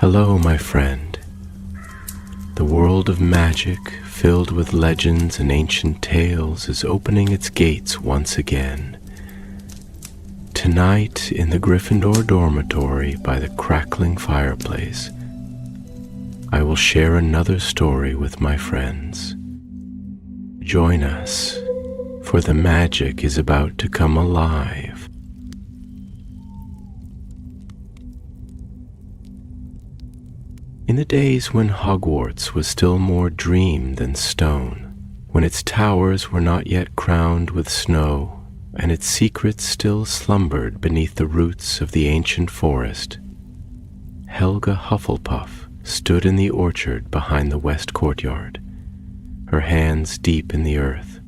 Hello, my friend. The world of magic, filled with legends and ancient tales, is opening its gates once again. Tonight, in the Gryffindor dormitory by the crackling fireplace, I will share another story with my friends. Join us, for the magic is about to come alive. In the days when Hogwarts was still more dream than stone, when its towers were not yet crowned with snow, and its secrets still slumbered beneath the roots of the ancient forest, Helga Hufflepuff stood in the orchard behind the west courtyard, her hands deep in the earth.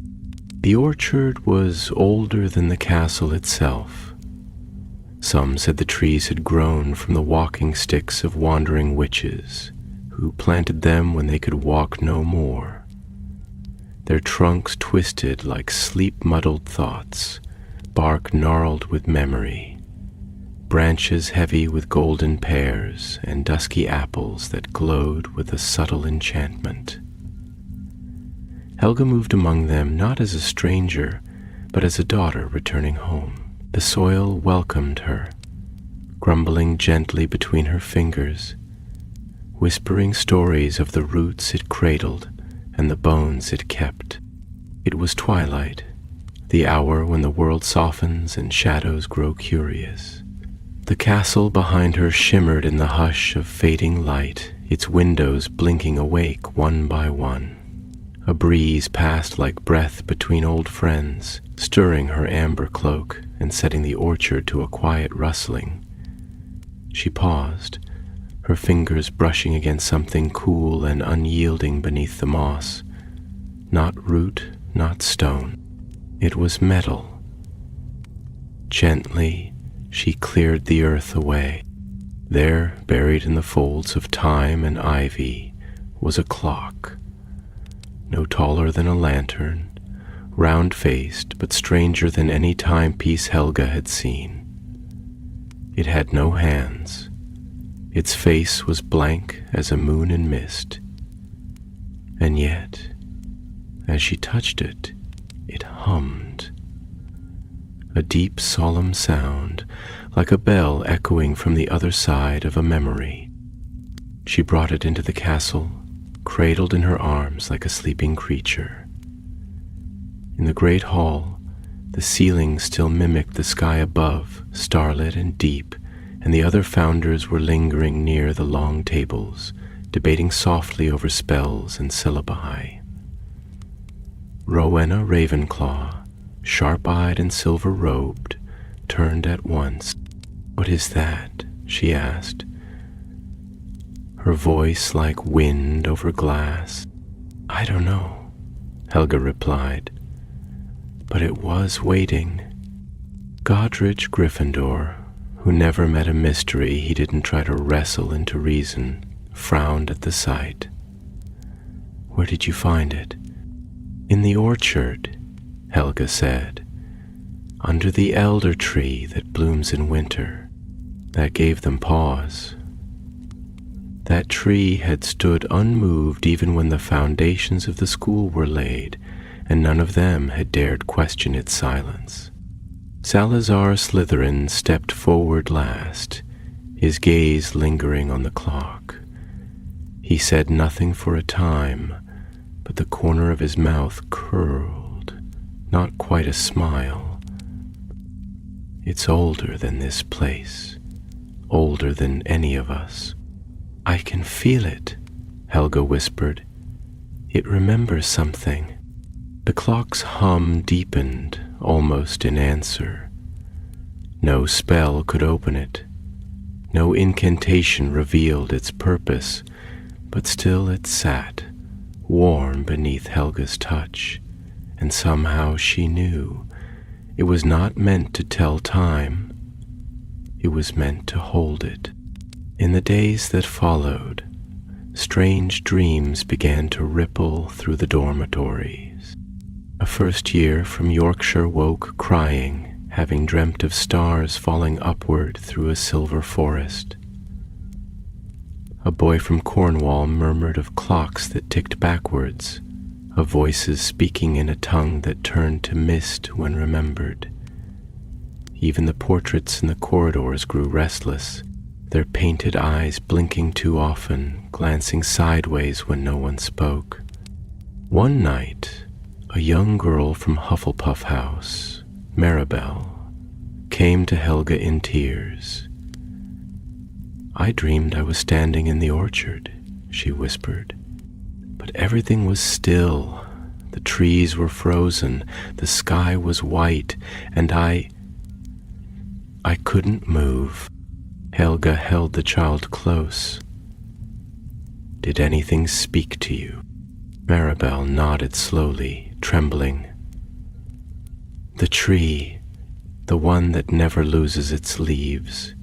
The orchard was older than the castle itself. Some said the trees had grown from the walking sticks of wandering witches, who planted them when they could walk no more. Their trunks twisted like sleep-muddled thoughts, bark gnarled with memory, branches heavy with golden pears and dusky apples that glowed with a subtle enchantment. Helga moved among them not as a stranger, but as a daughter returning home. The soil welcomed her, grumbling gently between her fingers, whispering stories of the roots it cradled and the bones it kept. It was twilight, the hour when the world softens and shadows grow curious. The castle behind her shimmered in the hush of fading light, its windows blinking awake one by one. A breeze passed like breath between old friends, stirring her amber cloak and setting the orchard to a quiet rustling. She paused, her fingers brushing against something cool and unyielding beneath the moss. Not root, not stone. It was metal. Gently, she cleared the earth away. There, buried in the folds of thyme and ivy, was a clock. No taller than a lantern, round-faced but stranger than any timepiece Helga had seen. It had no hands. Its face was blank as a moon in mist. And yet, as she touched it, it hummed. A deep, solemn sound, like a bell echoing from the other side of a memory. She brought it into the castle, cradled in her arms like a sleeping creature. In the great hall, the ceiling still mimicked the sky above, starlit and deep, and the other founders were lingering near the long tables, debating softly over spells and syllabi. Rowena Ravenclaw, sharp-eyed and silver-robed, turned at once. "What is that?" she asked, her voice like wind over glass. "I don't know," Helga replied, but it was waiting. Godric Gryffindor, who never met a mystery he didn't try to wrestle into reason, frowned at the sight. "Where did you find it?" "In the orchard," Helga said, "under the elder tree that blooms in winter." That gave them pause. That tree had stood unmoved even when the foundations of the school were laid, and none of them had dared question its silence. Salazar Slytherin stepped forward last, his gaze lingering on the clock. He said nothing for a time, but the corner of his mouth curled, not quite a smile. "It's older than this place, older than any of us." "I can feel it," Helga whispered. "It remembers something." The clock's hum deepened, almost in answer. No spell could open it. No incantation revealed its purpose, but still it sat, warm beneath Helga's touch, and somehow she knew it was not meant to tell time. It was meant to hold it. In the days that followed, strange dreams began to ripple through the dormitories. A first year from Yorkshire woke crying, having dreamt of stars falling upward through a silver forest. A boy from Cornwall murmured of clocks that ticked backwards, of voices speaking in a tongue that turned to mist when remembered. Even the portraits in the corridors grew restless, their painted eyes blinking too often, glancing sideways when no one spoke. One night, a young girl from Hufflepuff House, Maribel, came to Helga in tears. "I dreamed I was standing in the orchard," she whispered. "But everything was still. The trees were frozen, the sky was white, and I couldn't move." Helga held the child close. "Did anything speak to you?" Maribel nodded slowly, trembling. "The tree, the one that never loses its leaves.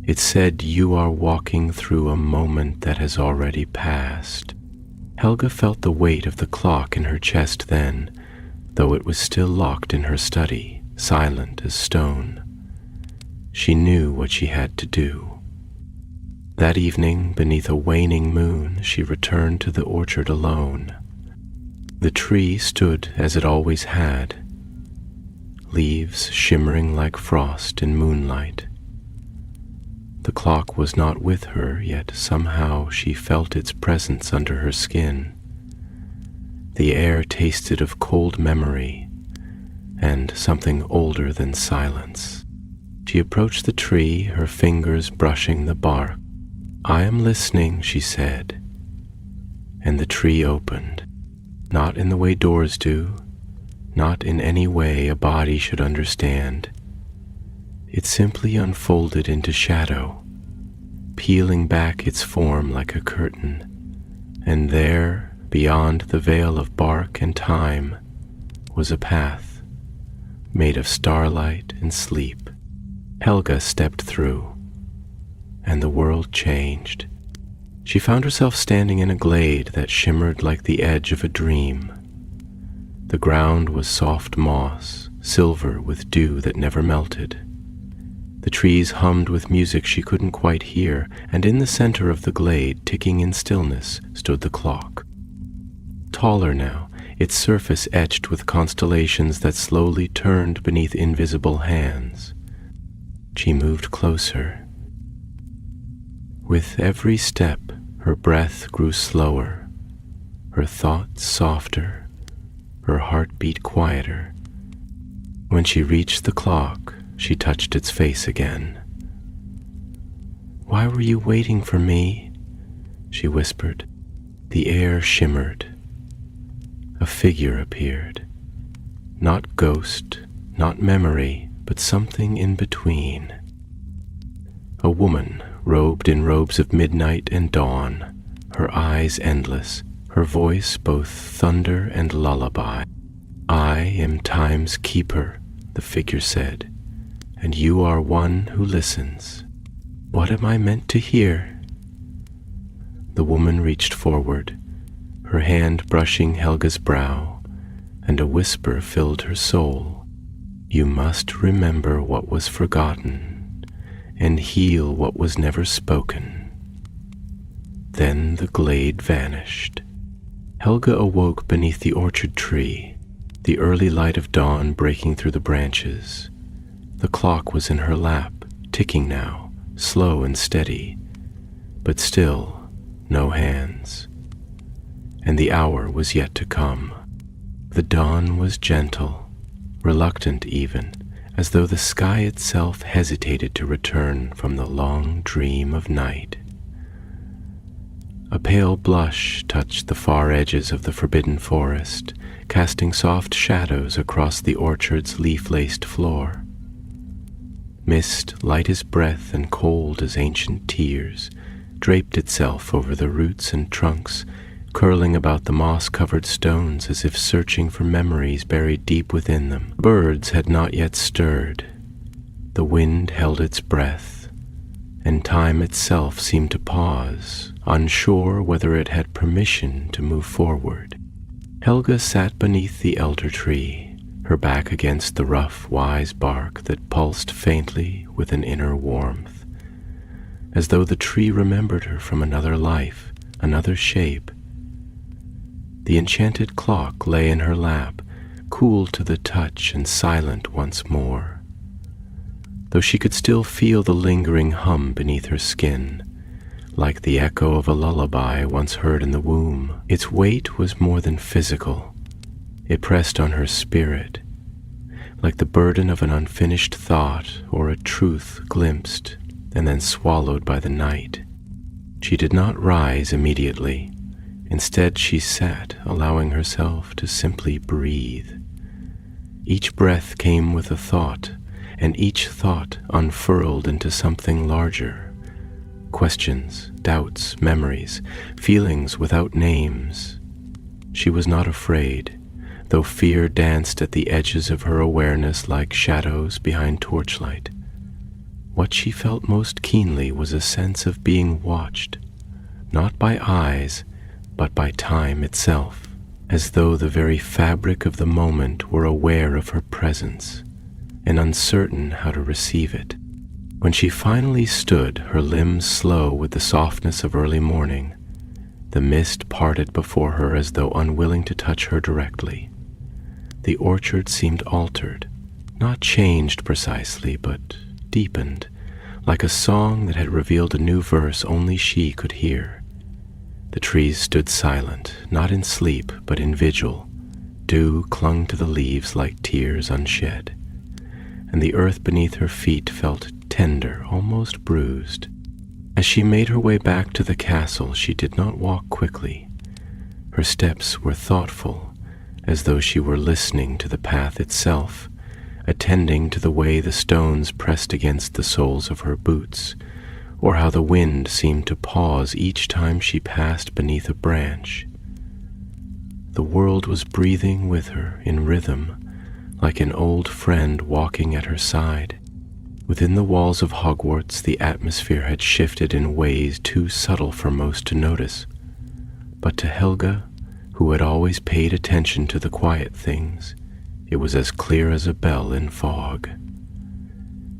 It said you are walking through a moment that has already passed." Helga felt the weight of the clock in her chest then, though it was still locked in her study, silent as stone. She knew what she had to do. That evening, beneath a waning moon, she returned to the orchard alone. The tree stood as it always had, leaves shimmering like frost in moonlight. The clock was not with her, yet somehow she felt its presence under her skin. The air tasted of cold memory and something older than silence. She approached the tree, her fingers brushing the bark. "I am listening," she said, and the tree opened, not in the way doors do, not in any way a body should understand. It simply unfolded into shadow, peeling back its form like a curtain, and there, beyond the veil of bark and time, was a path made of starlight and sleep. Helga stepped through, and the world changed. She found herself standing in a glade that shimmered like the edge of a dream. The ground was soft moss, silver with dew that never melted. The trees hummed with music she couldn't quite hear, and in the center of the glade, ticking in stillness, stood the clock. Taller now, its surface etched with constellations that slowly turned beneath invisible hands. She moved closer. With every step, her breath grew slower, her thoughts softer, her heartbeat quieter. When she reached the clock, she touched its face again. "Why were you waiting for me?" she whispered. The air shimmered. A figure appeared. Not ghost, not memory, but something in between. A woman, robed in robes of midnight and dawn, her eyes endless, her voice both thunder and lullaby. "I am time's keeper," the figure said, "and you are one who listens. What am I meant to hear?" The woman reached forward, her hand brushing Helga's brow, and a whisper filled her soul. "You must remember what was forgotten, and heal what was never spoken." Then the glade vanished. Helga awoke beneath the orchard tree, the early light of dawn breaking through the branches. The clock was in her lap, ticking now, slow and steady, but still no hands. And the hour was yet to come. The dawn was gentle, reluctant even, as though the sky itself hesitated to return from the long dream of night. A pale blush touched the far edges of the forbidden forest, casting soft shadows across the orchard's leaf-laced floor. Mist, light as breath and cold as ancient tears, draped itself over the roots and trunks, curling about the moss-covered stones as if searching for memories buried deep within them. Birds had not yet stirred. The wind held its breath, and time itself seemed to pause, unsure whether it had permission to move forward. Helga sat beneath the elder tree, her back against the rough, wise bark that pulsed faintly with an inner warmth. as though the tree remembered her from another life, another shape. The enchanted clock lay in her lap, cool to the touch and silent once more, though she could still feel the lingering hum beneath her skin, like the echo of a lullaby once heard in the womb. Its weight was more than physical. It pressed on her spirit, like the burden of an unfinished thought or a truth glimpsed and then swallowed by the night. She did not rise immediately. Instead, she sat, allowing herself to simply breathe. Each breath came with a thought, and each thought unfurled into something larger. Questions, doubts, memories, feelings without names. She was not afraid, though fear danced at the edges of her awareness like shadows behind torchlight. What she felt most keenly was a sense of being watched, not by eyes, but by time itself, as though the very fabric of the moment were aware of her presence and uncertain how to receive it. When she finally stood, her limbs slow with the softness of early morning, the mist parted before her as though unwilling to touch her directly. The orchard seemed altered, not changed precisely, but deepened, like a song that had revealed a new verse only she could hear. The trees stood silent, not in sleep, but in vigil. Dew clung to the leaves like tears unshed, and the earth beneath her feet felt tender, almost bruised. As she made her way back to the castle, she did not walk quickly. Her steps were thoughtful, as though she were listening to the path itself, attending to the way the stones pressed against the soles of her boots, or how the wind seemed to pause each time she passed beneath a branch. The world was breathing with her in rhythm, like an old friend walking at her side. Within the walls of Hogwarts, the atmosphere had shifted in ways too subtle for most to notice. But to Helga, who had always paid attention to the quiet things, it was as clear as a bell in fog.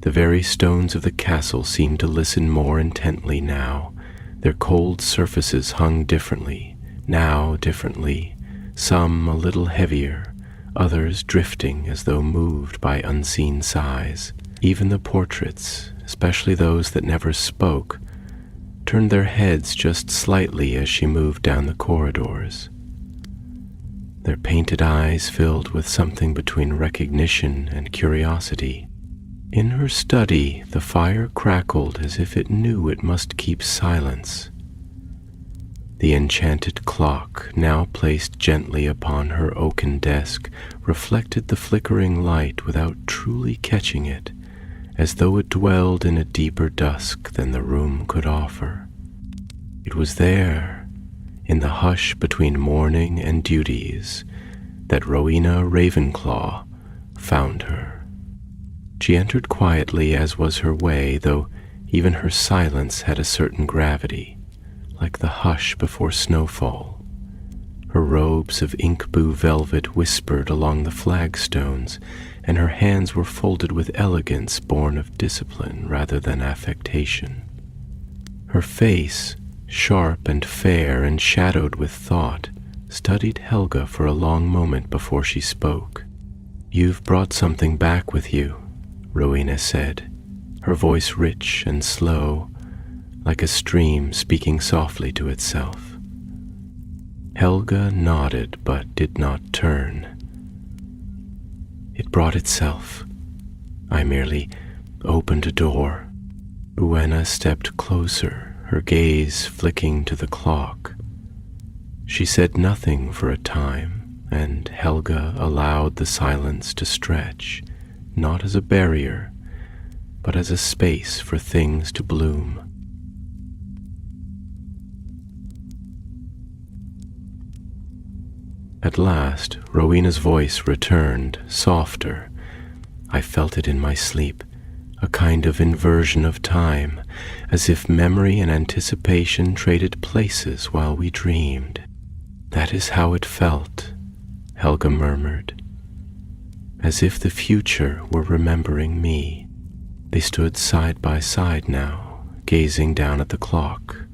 The very stones of the castle seemed to listen more intently now. Their cold surfaces hung differently, now differently, some a little heavier, others drifting as though moved by unseen sighs. Even the portraits, especially those that never spoke, turned their heads just slightly as she moved down the corridors. Their painted eyes filled with something between recognition and curiosity. In her study, the fire crackled as if it knew it must keep silence. The enchanted clock, now placed gently upon her oaken desk, reflected the flickering light without truly catching it, as though it dwelled in a deeper dusk than the room could offer. It was there, in the hush between morning and duties, that Rowena Ravenclaw found her. She entered quietly, as was her way, though even her silence had a certain gravity, like the hush before snowfall. Her robes of ink-blue velvet whispered along the flagstones, and her hands were folded with elegance born of discipline rather than affectation. Her face, sharp and fair and shadowed with thought, studied Helga for a long moment before she spoke. "You've brought something back with you," Rowena said, her voice rich and slow, like a stream speaking softly to itself. Helga nodded but did not turn. "It brought itself. I merely opened a door." Rowena stepped closer, her gaze flicking to the clock. She said nothing for a time, and Helga allowed the silence to stretch, not as a barrier, but as a space for things to bloom. At last, Rowena's voice returned, softer. I felt it in my sleep, a kind of inversion of time, as if memory and anticipation traded places while we dreamed. "That is how it felt," Helga murmured, as if the future were remembering me. They stood side by side now, gazing down at the clock.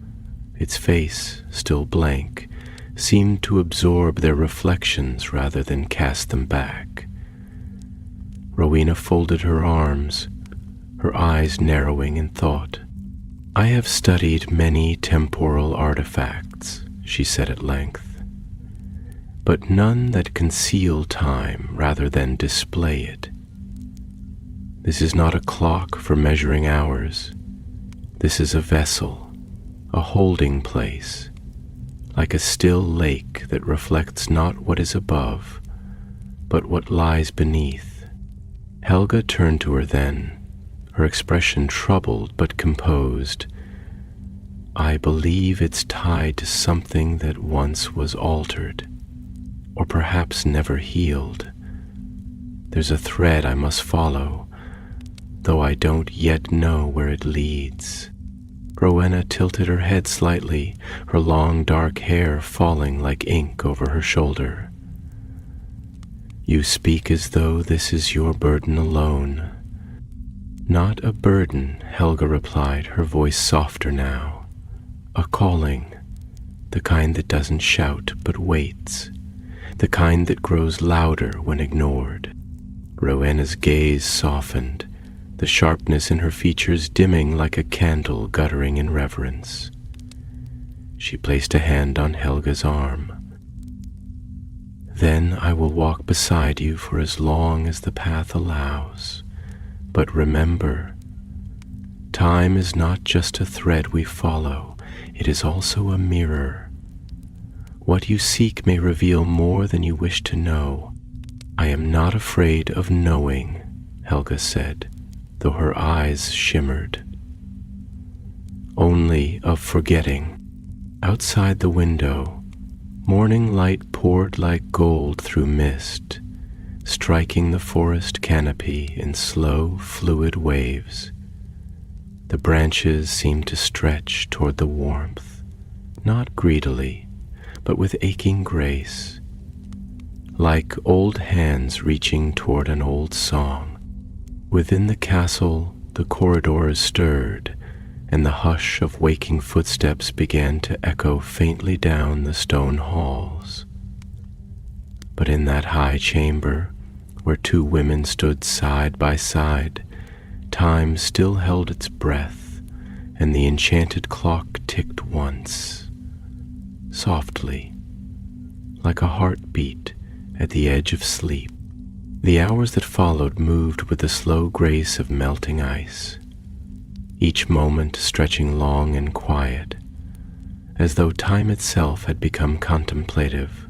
Its face, still blank, seemed to absorb their reflections rather than cast them back. Rowena folded her arms, her eyes narrowing in thought. "I have studied many temporal artifacts," she said at length, "but none that conceal time rather than display it. This is not a clock for measuring hours. This is a vessel, a holding place, like a still lake that reflects not what is above, but what lies beneath." Helga turned to her then, her expression troubled but composed. "I believe it's tied to something that once was altered, or perhaps never healed. There's a thread I must follow, though I don't yet know where it leads." Rowena tilted her head slightly, her long dark hair falling like ink over her shoulder. "You speak as though this is your burden alone." "Not a burden," Helga replied, her voice softer now. "A calling, the kind that doesn't shout but waits, the kind that grows louder when ignored." Rowena's gaze softened, the sharpness in her features dimming like a candle guttering in reverence. She placed a hand on Helga's arm. "Then I will walk beside you for as long as the path allows. But remember, time is not just a thread we follow, it is also a mirror. What you seek may reveal more than you wish to know. I am not afraid of knowing," Helga said, though her eyes shimmered. "Only of forgetting." Outside the window, morning light poured like gold through mist, striking the forest canopy in slow, fluid waves. The branches seemed to stretch toward the warmth, not greedily, but with aching grace, like old hands reaching toward an old song. Within the castle, the corridors stirred, and the hush of waking footsteps began to echo faintly down the stone halls. But in that high chamber, where two women stood side by side, time still held its breath, and the enchanted clock ticked once, softly, like a heartbeat at the edge of sleep. The hours that followed moved with the slow grace of melting ice, each moment stretching long and quiet, as though time itself had become contemplative,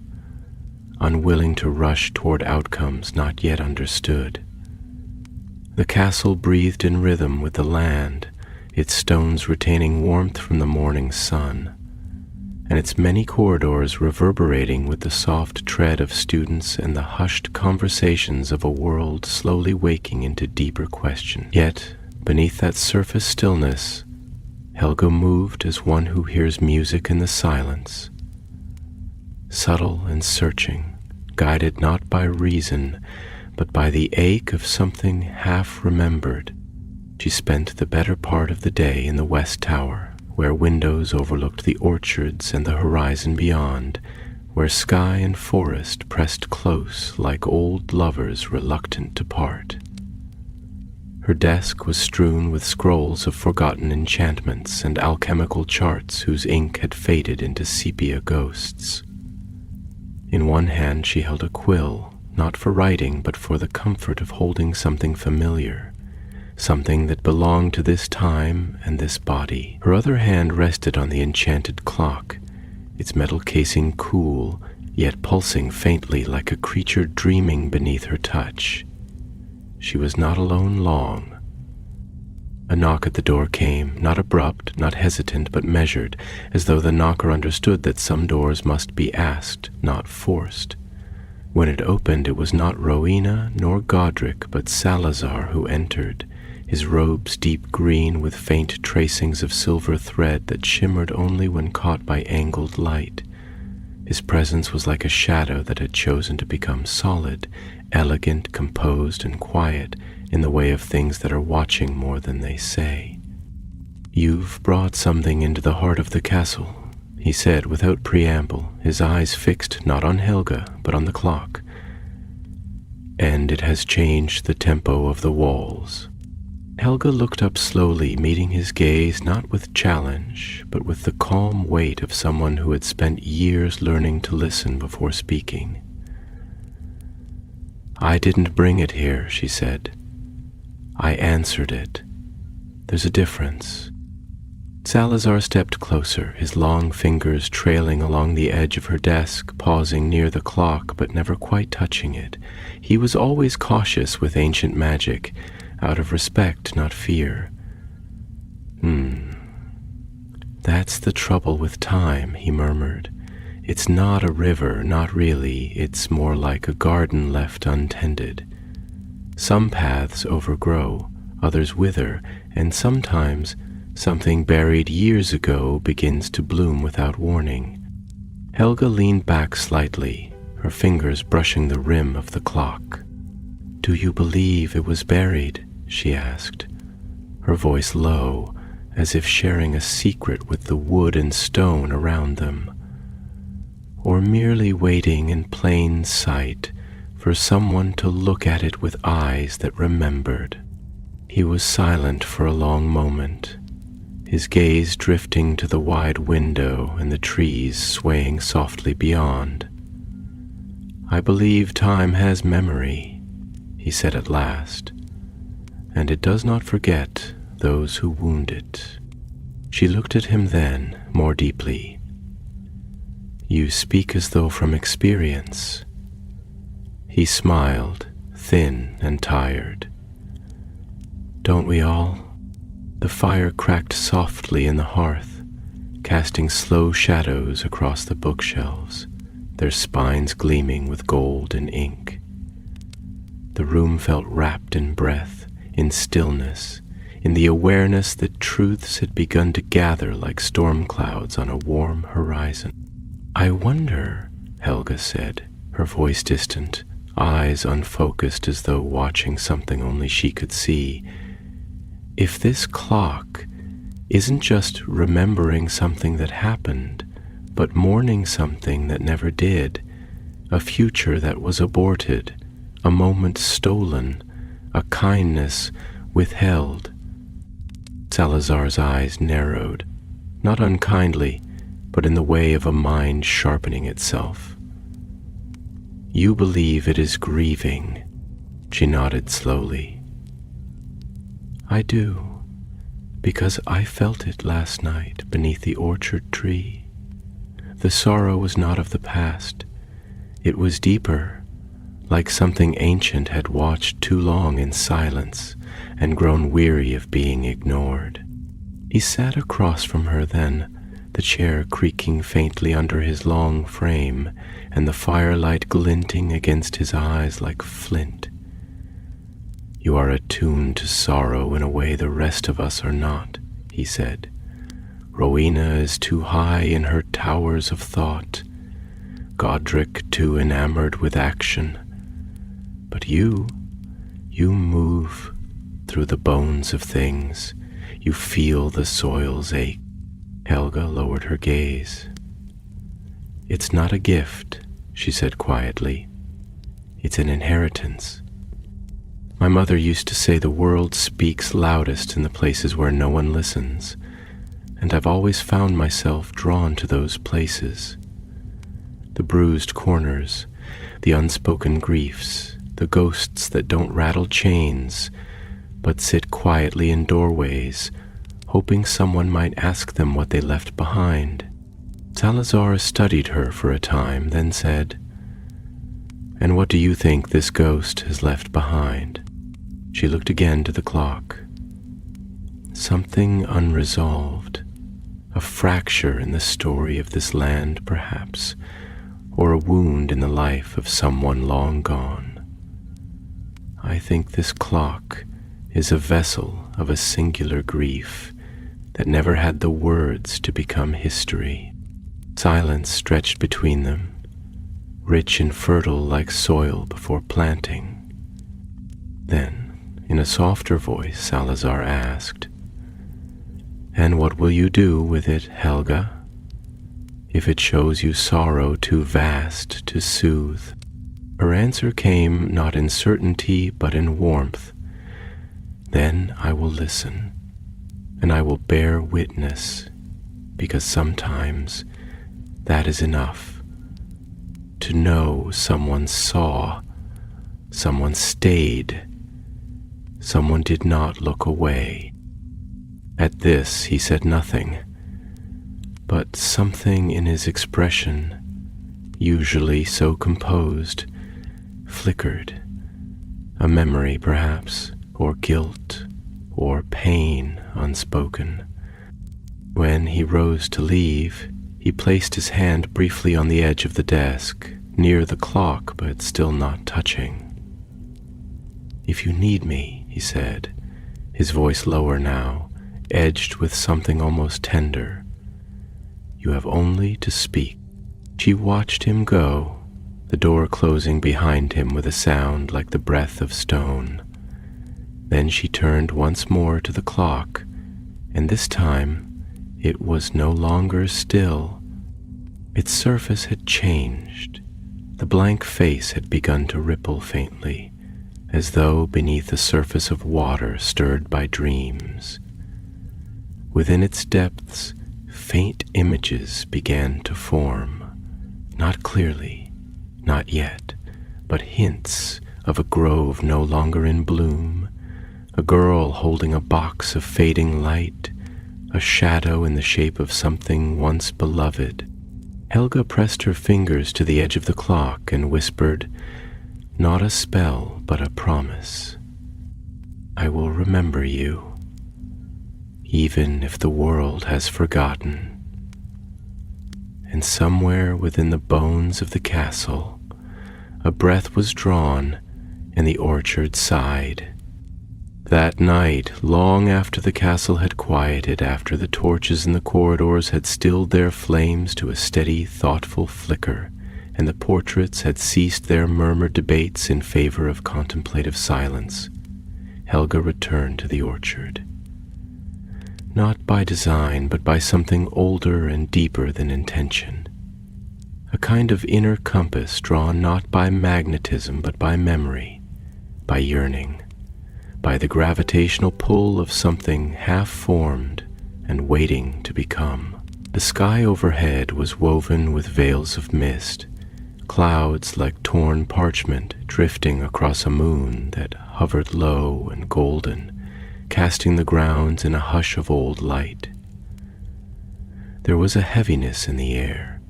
unwilling to rush toward outcomes not yet understood. The castle breathed in rhythm with the land, its stones retaining warmth from the morning sun, and its many corridors reverberating with the soft tread of students and the hushed conversations of a world slowly waking into deeper question. Yet, beneath that surface stillness, Helga moved as one who hears music in the silence, subtle and searching, guided not by reason, but by the ache of something half-remembered. She spent the better part of the day in the West Tower, where windows overlooked the orchards and the horizon beyond, where sky and forest pressed close like old lovers reluctant to part. Her desk was strewn with scrolls of forgotten enchantments and alchemical charts whose ink had faded into sepia ghosts. In one hand she held a quill, not for writing but for the comfort of holding something familiar, something that belonged to this time and this body. Her other hand rested on the enchanted clock, its metal casing cool, yet pulsing faintly like a creature dreaming beneath her touch. She was not alone long. A knock at the door came, not abrupt, not hesitant, but measured, as though the knocker understood that some doors must be asked, not forced. When it opened, it was not Rowena nor Godric, but Salazar who entered, his robes deep green with faint tracings of silver thread that shimmered only when caught by angled light. His presence was like a shadow that had chosen to become solid, elegant, composed, and quiet in the way of things that are watching more than they say. "You've brought something into the heart of the castle," he said without preamble, his eyes fixed not on Helga, but on the clock. "And it has changed the tempo of the walls." Helga looked up slowly, meeting his gaze not with challenge, but with the calm weight of someone who had spent years learning to listen before speaking. "I didn't bring it here," she said. "I answered it. There's a difference." Salazar stepped closer, his long fingers trailing along the edge of her desk, pausing near the clock but never quite touching it. He was always cautious with ancient magic, out of respect, not fear. That's the trouble with time," he murmured. "It's not a river, not really. It's more like a garden left untended. Some paths overgrow, others wither, and sometimes something buried years ago begins to bloom without warning." Helga leaned back slightly, her fingers brushing the rim of the clock. "Do you believe it was buried?" she asked, her voice low, as if sharing a secret with the wood and stone around them. "Or merely waiting in plain sight for someone to look at it with eyes that remembered?" He was silent for a long moment, his gaze drifting to the wide window and the trees swaying softly beyond. "I believe time has memory," he said at last, "and it does not forget those who wound it." She looked at him then, more deeply. "You speak as though from experience." He smiled, thin and tired. "Don't we all?" The fire cracked softly in the hearth, casting slow shadows across the bookshelves, their spines gleaming with gold and ink. The room felt wrapped in breath, in stillness, in the awareness that truths had begun to gather like storm clouds on a warm horizon. "I wonder," Helga said, her voice distant, eyes unfocused as though watching something only she could see, "if this clock isn't just remembering something that happened, but mourning something that never did, a future that was aborted, a moment stolen, a kindness withheld." Salazar's eyes narrowed, not unkindly, but in the way of a mind sharpening itself. "You believe it is grieving," she nodded slowly. "I do, because I felt it last night beneath the orchard tree. The sorrow was not of the past. It was deeper, like something ancient had watched too long in silence and grown weary of being ignored." He sat across from her then, the chair creaking faintly under his long frame and the firelight glinting against his eyes like flint. "You are attuned to sorrow in a way the rest of us are not," he said. "Rowena is too high in her towers of thought, Godric too enamored with action. But you move through the bones of things. You feel the soil's ache." Helga lowered her gaze. "It's not a gift," she said quietly. "It's an inheritance. My mother used to say the world speaks loudest in the places where no one listens, and I've always found myself drawn to those places. The bruised corners, the unspoken griefs, the ghosts that don't rattle chains, but sit quietly in doorways, hoping someone might ask them what they left behind." Salazar studied her for a time, then said, "And what do you think this ghost has left behind?" She looked again to the clock. "Something unresolved, a fracture in the story of this land, perhaps, or a wound in the life of someone long gone. I think this clock is a vessel of a singular grief that never had the words to become history." Silence stretched between them, rich and fertile like soil before planting. Then, in a softer voice, Salazar asked, And what will you do with it, Helga? If it shows you sorrow too vast to soothe? Her answer came not in certainty but in warmth. Then I will listen, and I will bear witness, because sometimes that is enough. To know someone saw, someone stayed, someone did not look away. At this he said nothing, but something in his expression, usually so composed, flickered. A memory, perhaps, or guilt, or pain unspoken. When he rose to leave, he placed his hand briefly on the edge of the desk, near the clock but still not touching. "If you need me," he said, his voice lower now, edged with something almost tender, "you have only to speak." She watched him go, the door closing behind him with a sound like the breath of stone. Then she turned once more to the clock, and this time it was no longer still. Its surface had changed. The blank face had begun to ripple faintly, as though beneath a surface of water stirred by dreams. Within its depths, faint images began to form, not clearly, not yet, but hints of a grove no longer in bloom, a girl holding a box of fading light, a shadow in the shape of something once beloved. Helga pressed her fingers to the edge of the clock and whispered, not a spell, but a promise. "I will remember you, even if the world has forgotten." And somewhere within the bones of the castle, a breath was drawn and the orchard sighed. That night, long after the castle had quieted, after the torches in the corridors had stilled their flames to a steady, thoughtful flicker, and the portraits had ceased their murmured debates in favor of contemplative silence, Helga returned to the orchard. Not by design, but by something older and deeper than intention. A kind of inner compass drawn not by magnetism, but by memory, by yearning, by the gravitational pull of something half-formed and waiting to become. The sky overhead was woven with veils of mist, clouds like torn parchment drifting across a moon that hovered low and golden, casting the grounds in a hush of old light. There was a heaviness in the air,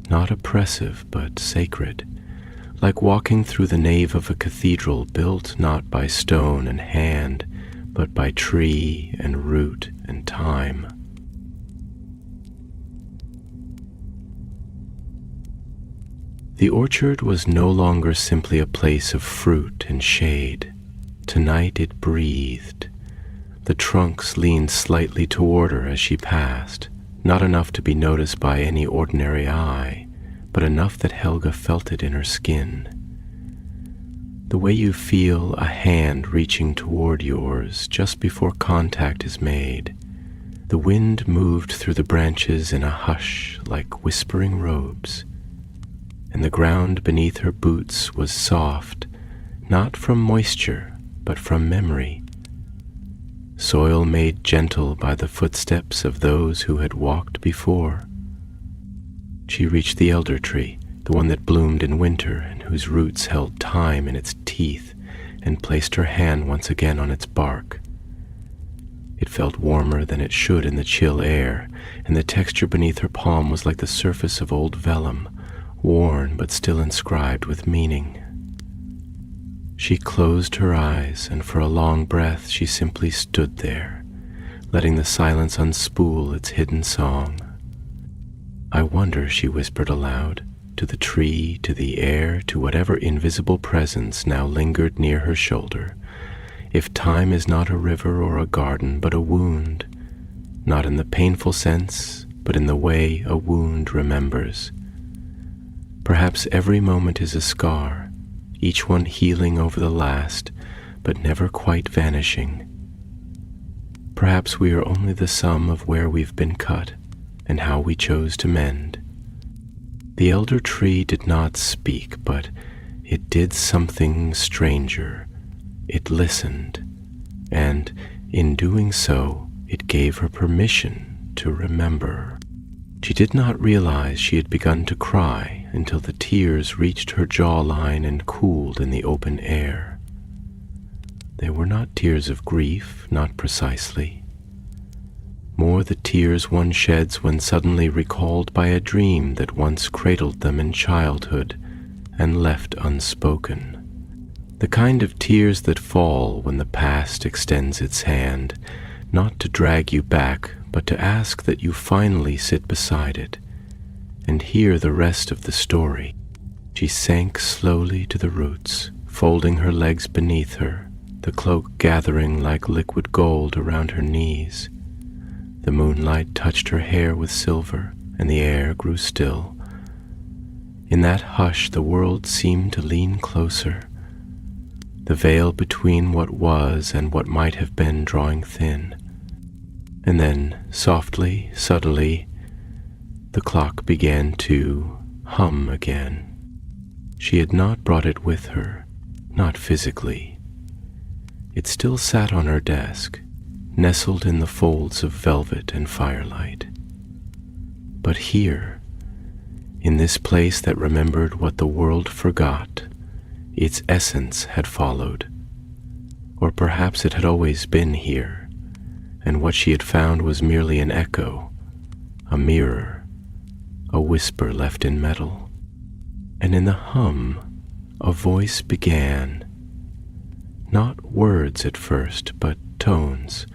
not oppressive but sacred, like walking through the nave of a cathedral built not by stone and hand, but by tree and root and time. The orchard was no longer simply a place of fruit and shade. Tonight it breathed. The trunks leaned slightly toward her as she passed, not enough to be noticed by any ordinary eye, but enough that Helga felt it in her skin. The way you feel a hand reaching toward yours just before contact is made. The wind moved through the branches in a hush like whispering robes, and the ground beneath her boots was soft, not from moisture, but from memory. Soil made gentle by the footsteps of those who had walked before. She reached the elder tree, the one that bloomed in winter and whose roots held time in its teeth, and placed her hand once again on its bark. It felt warmer than it should in the chill air, and the texture beneath her palm was like the surface of old vellum, worn but still inscribed with meaning. She closed her eyes, and for a long breath she simply stood there, letting the silence unspool its hidden song. "I wonder," she whispered aloud, to the tree, to the air, to whatever invisible presence now lingered near her shoulder, if time is not a river or a garden, but a wound, not in the painful sense, but in the way a wound remembers. Perhaps every moment is a scar, each one healing over the last, but never quite vanishing. Perhaps we are only the sum of where we've been cut and how we chose to mend. The elder tree did not speak, but it did something stranger. It listened, and in doing so, it gave her permission to remember. She did not realize she had begun to cry until the tears reached her jawline and cooled in the open air. They were not tears of grief, not precisely. More the tears one sheds when suddenly recalled by a dream that once cradled them in childhood and left unspoken. The kind of tears that fall when the past extends its hand, not to drag you back, but to ask that you finally sit beside it and hear the rest of the story. She sank slowly to the roots, folding her legs beneath her, the cloak gathering like liquid gold around her knees. The moonlight touched her hair with silver, and the air grew still. In that hush, the world seemed to lean closer, the veil between what was and what might have been drawing thin. And then, softly, subtly, the clock began to hum again. She had not brought it with her, not physically. It still sat on her desk, nestled in the folds of velvet and firelight. But here, in this place that remembered what the world forgot, its essence had followed. Or perhaps it had always been here, and what she had found was merely an echo, a mirror, a whisper left in metal. And in the hum, a voice began, not words at first, but tones,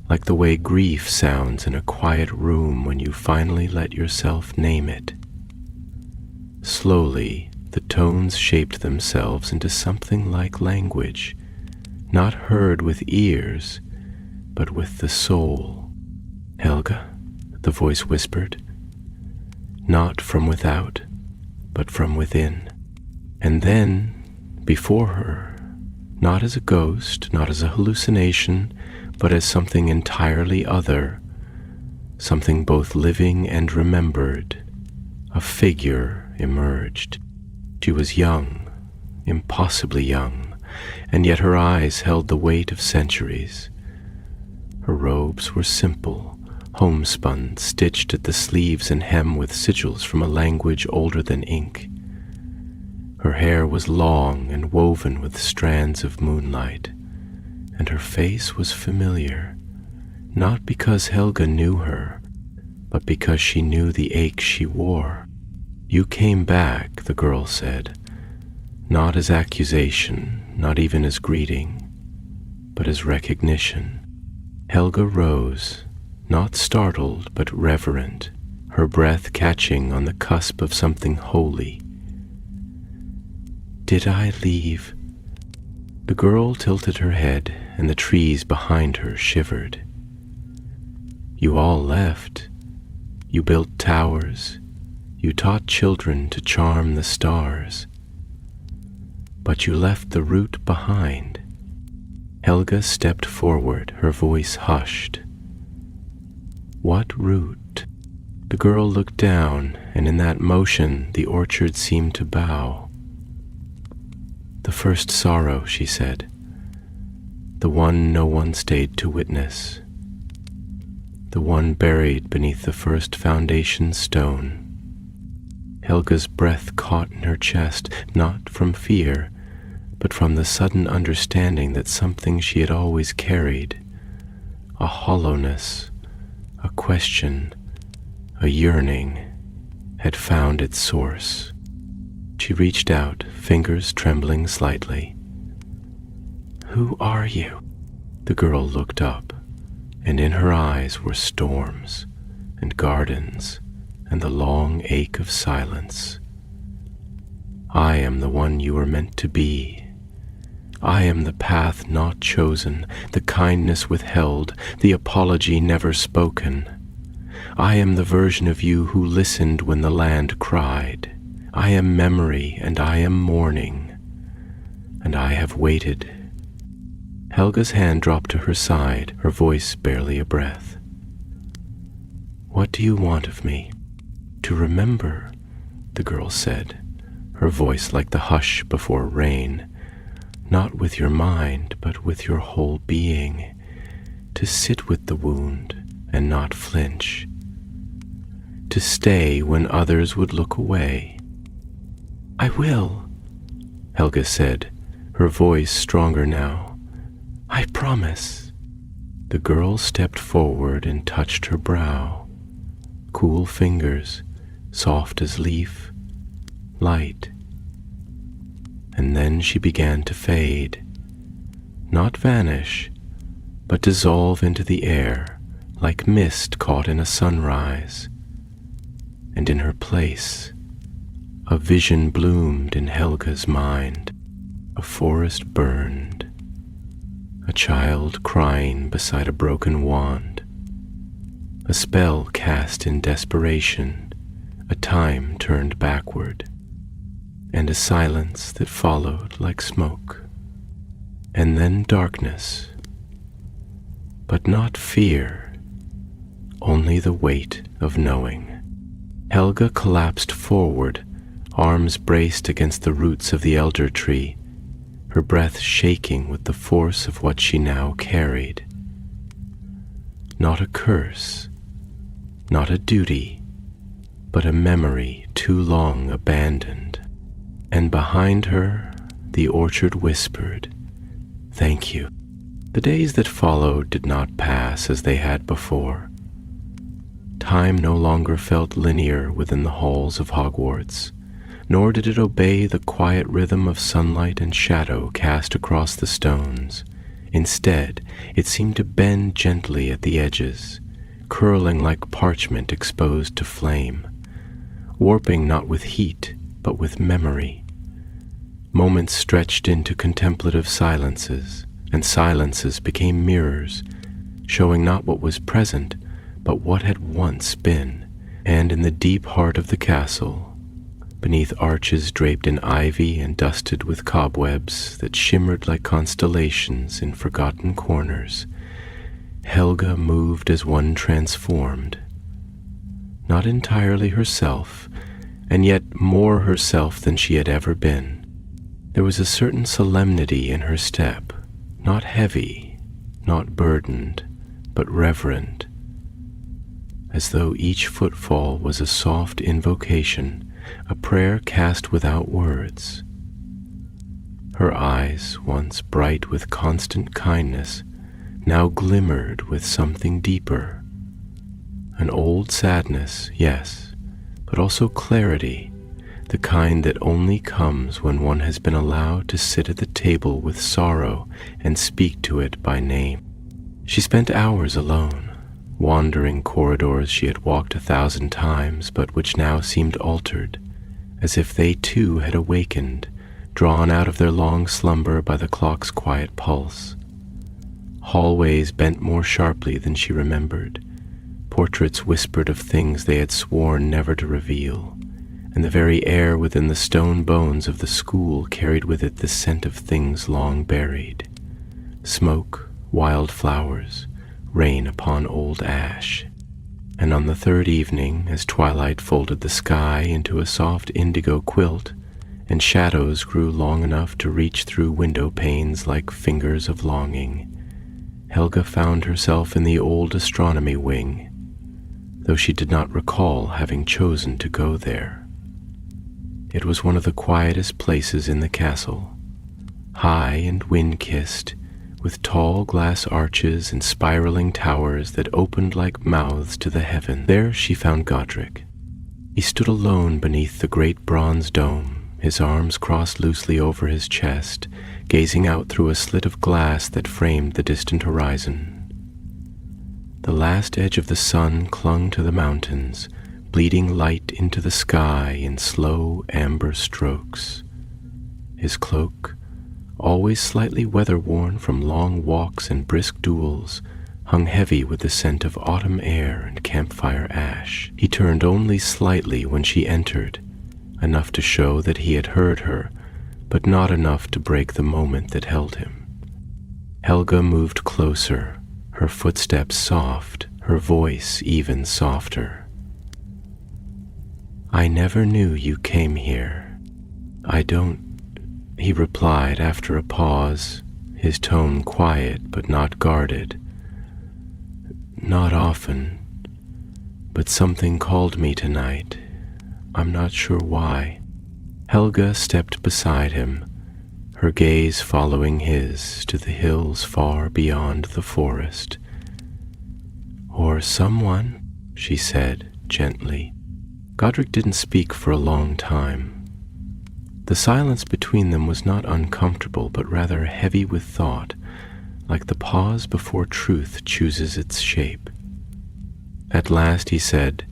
like the way grief sounds in a quiet room when you finally let yourself name it. Slowly, the tones shaped themselves into something like language, not heard with ears, but with the soul. "Helga," the voice whispered, not from without, but from within. And then, before her, not as a ghost, not as a hallucination, but as something entirely other, something both living and remembered, a figure emerged. She was young, impossibly young, and yet her eyes held the weight of centuries. Her robes were simple, homespun, stitched at the sleeves and hem with sigils from a language older than ink. Her hair was long and woven with strands of moonlight, and her face was familiar, not because Helga knew her, but because she knew the ache she wore. "You came back," the girl said, not as accusation, not even as greeting, but as recognition. Helga rose, not startled but reverent, her breath catching on the cusp of something holy. "Did I leave?" The girl tilted her head, and the trees behind her shivered. "You all left. You built towers. You taught children to charm the stars. But you left the root behind." Helga stepped forward, her voice hushed. "What root?" The girl looked down, and in that motion the orchard seemed to bow. "The first sorrow," she said, "the one no one stayed to witness, the one buried beneath the first foundation stone." Helga's breath caught in her chest, not from fear, but from the sudden understanding that something she had always carried, a hollowness, a question, a yearning, had found its source. She reached out, fingers trembling slightly. "Who are you?" The girl looked up, and in her eyes were storms and gardens and the long ache of silence. "I am the one you were meant to be. I am the path not chosen, the kindness withheld, the apology never spoken. I am the version of you who listened when the land cried. I am memory and I am mourning, and I have waited." Helga's hand dropped to her side, her voice barely a breath. "What do you want of me?" "To remember," the girl said, her voice like the hush before rain. "Not with your mind, but with your whole being. To sit with the wound and not flinch. To stay when others would look away." "I will," Helga said, her voice stronger now. "I promise." The girl stepped forward and touched her brow. Cool fingers, soft as leaf, light. And then she began to fade, not vanish, but dissolve into the air like mist caught in a sunrise. And in her place, a vision bloomed in Helga's mind. A forest burned, a child crying beside a broken wand, a spell cast in desperation, a time turned backward, and a silence that followed like smoke. And then darkness, but not fear, only the weight of knowing. Helga collapsed forward, arms braced against the roots of the elder tree, her breath shaking with the force of what she now carried. Not a curse, not a duty, but a memory too long abandoned. And behind her, the orchard whispered, "Thank you." The days that followed did not pass as they had before. Time no longer felt linear within the halls of Hogwarts, nor did it obey the quiet rhythm of sunlight and shadow cast across the stones. Instead, it seemed to bend gently at the edges, curling like parchment exposed to flame, warping not with heat, but with memory. Moments stretched into contemplative silences, and silences became mirrors, showing not what was present, but what had once been. And in the deep heart of the castle, beneath arches draped in ivy and dusted with cobwebs that shimmered like constellations in forgotten corners, Helga moved as one transformed. Not entirely herself, and yet more herself than she had ever been. There was a certain solemnity in her step, not heavy, not burdened, but reverent, as though each footfall was a soft invocation, a prayer cast without words. Her eyes, once bright with constant kindness, now glimmered with something deeper. An old sadness, yes, but also clarity, the kind that only comes when one has been allowed to sit at the table with sorrow and speak to it by name. She spent hours alone, wandering corridors she had walked 1,000 times, but which now seemed altered, as if they too had awakened, drawn out of their long slumber by the clock's quiet pulse. Hallways bent more sharply than she remembered. Portraits whispered of things they had sworn never to reveal, and the very air within the stone bones of the school carried with it the scent of things long buried. Smoke, wild flowers, rain upon old ash. And on the third evening, as twilight folded the sky into a soft indigo quilt, and shadows grew long enough to reach through window panes like fingers of longing, Helga found herself in the old astronomy wing, though she did not recall having chosen to go there. It was one of the quietest places in the castle, high and wind-kissed, with tall glass arches and spiraling towers that opened like mouths to the heaven. There she found Godric. He stood alone beneath the great bronze dome, his arms crossed loosely over his chest, gazing out through a slit of glass that framed the distant horizon. The last edge of the sun clung to the mountains, bleeding light into the sky in slow amber strokes. His cloak, always slightly weather-worn from long walks and brisk duels, hung heavy with the scent of autumn air and campfire ash. He turned only slightly when she entered, enough to show that he had heard her, but not enough to break the moment that held him. Helga moved closer, her footsteps soft, her voice even softer. "I never knew you came here. I don't," he replied after a pause, his tone quiet but not guarded. "Not often, but something called me tonight. I'm not sure why." Helga stepped beside him, her gaze following his to the hills far beyond the forest. "Or someone," she said gently. Godric didn't speak for a long time. The silence between them was not uncomfortable, but rather heavy with thought, like the pause before truth chooses its shape. At last he said,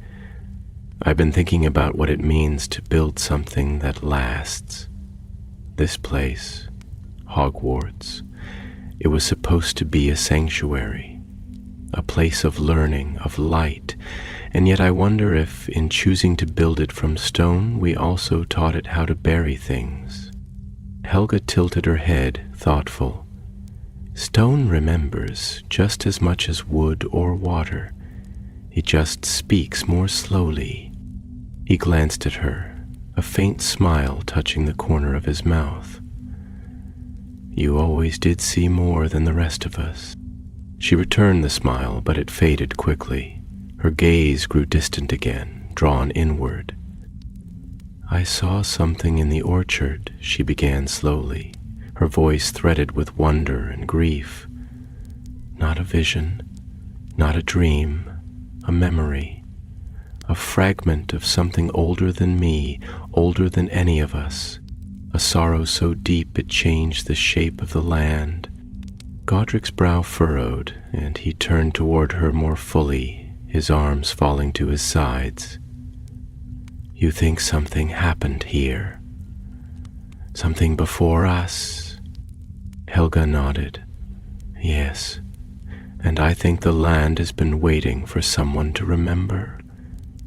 "I've been thinking about what it means to build something that lasts. This place, Hogwarts, it was supposed to be a sanctuary, a place of learning, of light, and yet I wonder if, in choosing to build it from stone, we also taught it how to bury things." Helga tilted her head, thoughtful. "Stone remembers just as much as wood or water. It just speaks more slowly." He glanced at her, a faint smile touching the corner of his mouth. "You always did see more than the rest of us." She returned the smile, but it faded quickly. Her gaze grew distant again, drawn inward. "I saw something in the orchard," she began slowly, her voice threaded with wonder and grief. "Not a vision, not a dream, a memory, a fragment of something older than me, older than any of us, a sorrow so deep it changed the shape of the land." Godric's brow furrowed, and he turned toward her more fully, his arms falling to his sides. "You think something happened here? Something before us?" Helga nodded. "Yes, and I think the land has been waiting for someone to remember,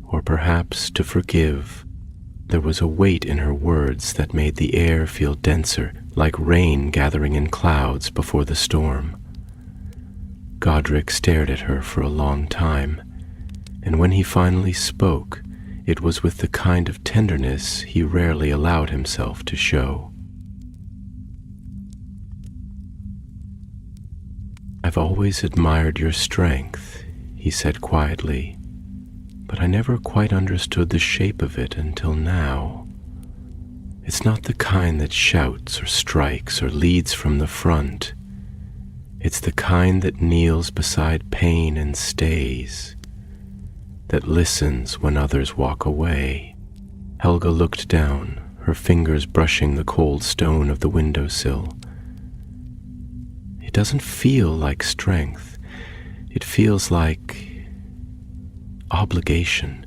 or perhaps to forgive." There was a weight in her words that made the air feel denser, like rain gathering in clouds before the storm. Godric stared at her for a long time, and when he finally spoke, it was with the kind of tenderness he rarely allowed himself to show. "I've always admired your strength," he said quietly, "but I never quite understood the shape of it until now. It's not the kind that shouts or strikes or leads from the front. It's the kind that kneels beside pain and stays, that listens when others walk away." Helga looked down, her fingers brushing the cold stone of the windowsill. "It doesn't feel like strength. It feels like obligation.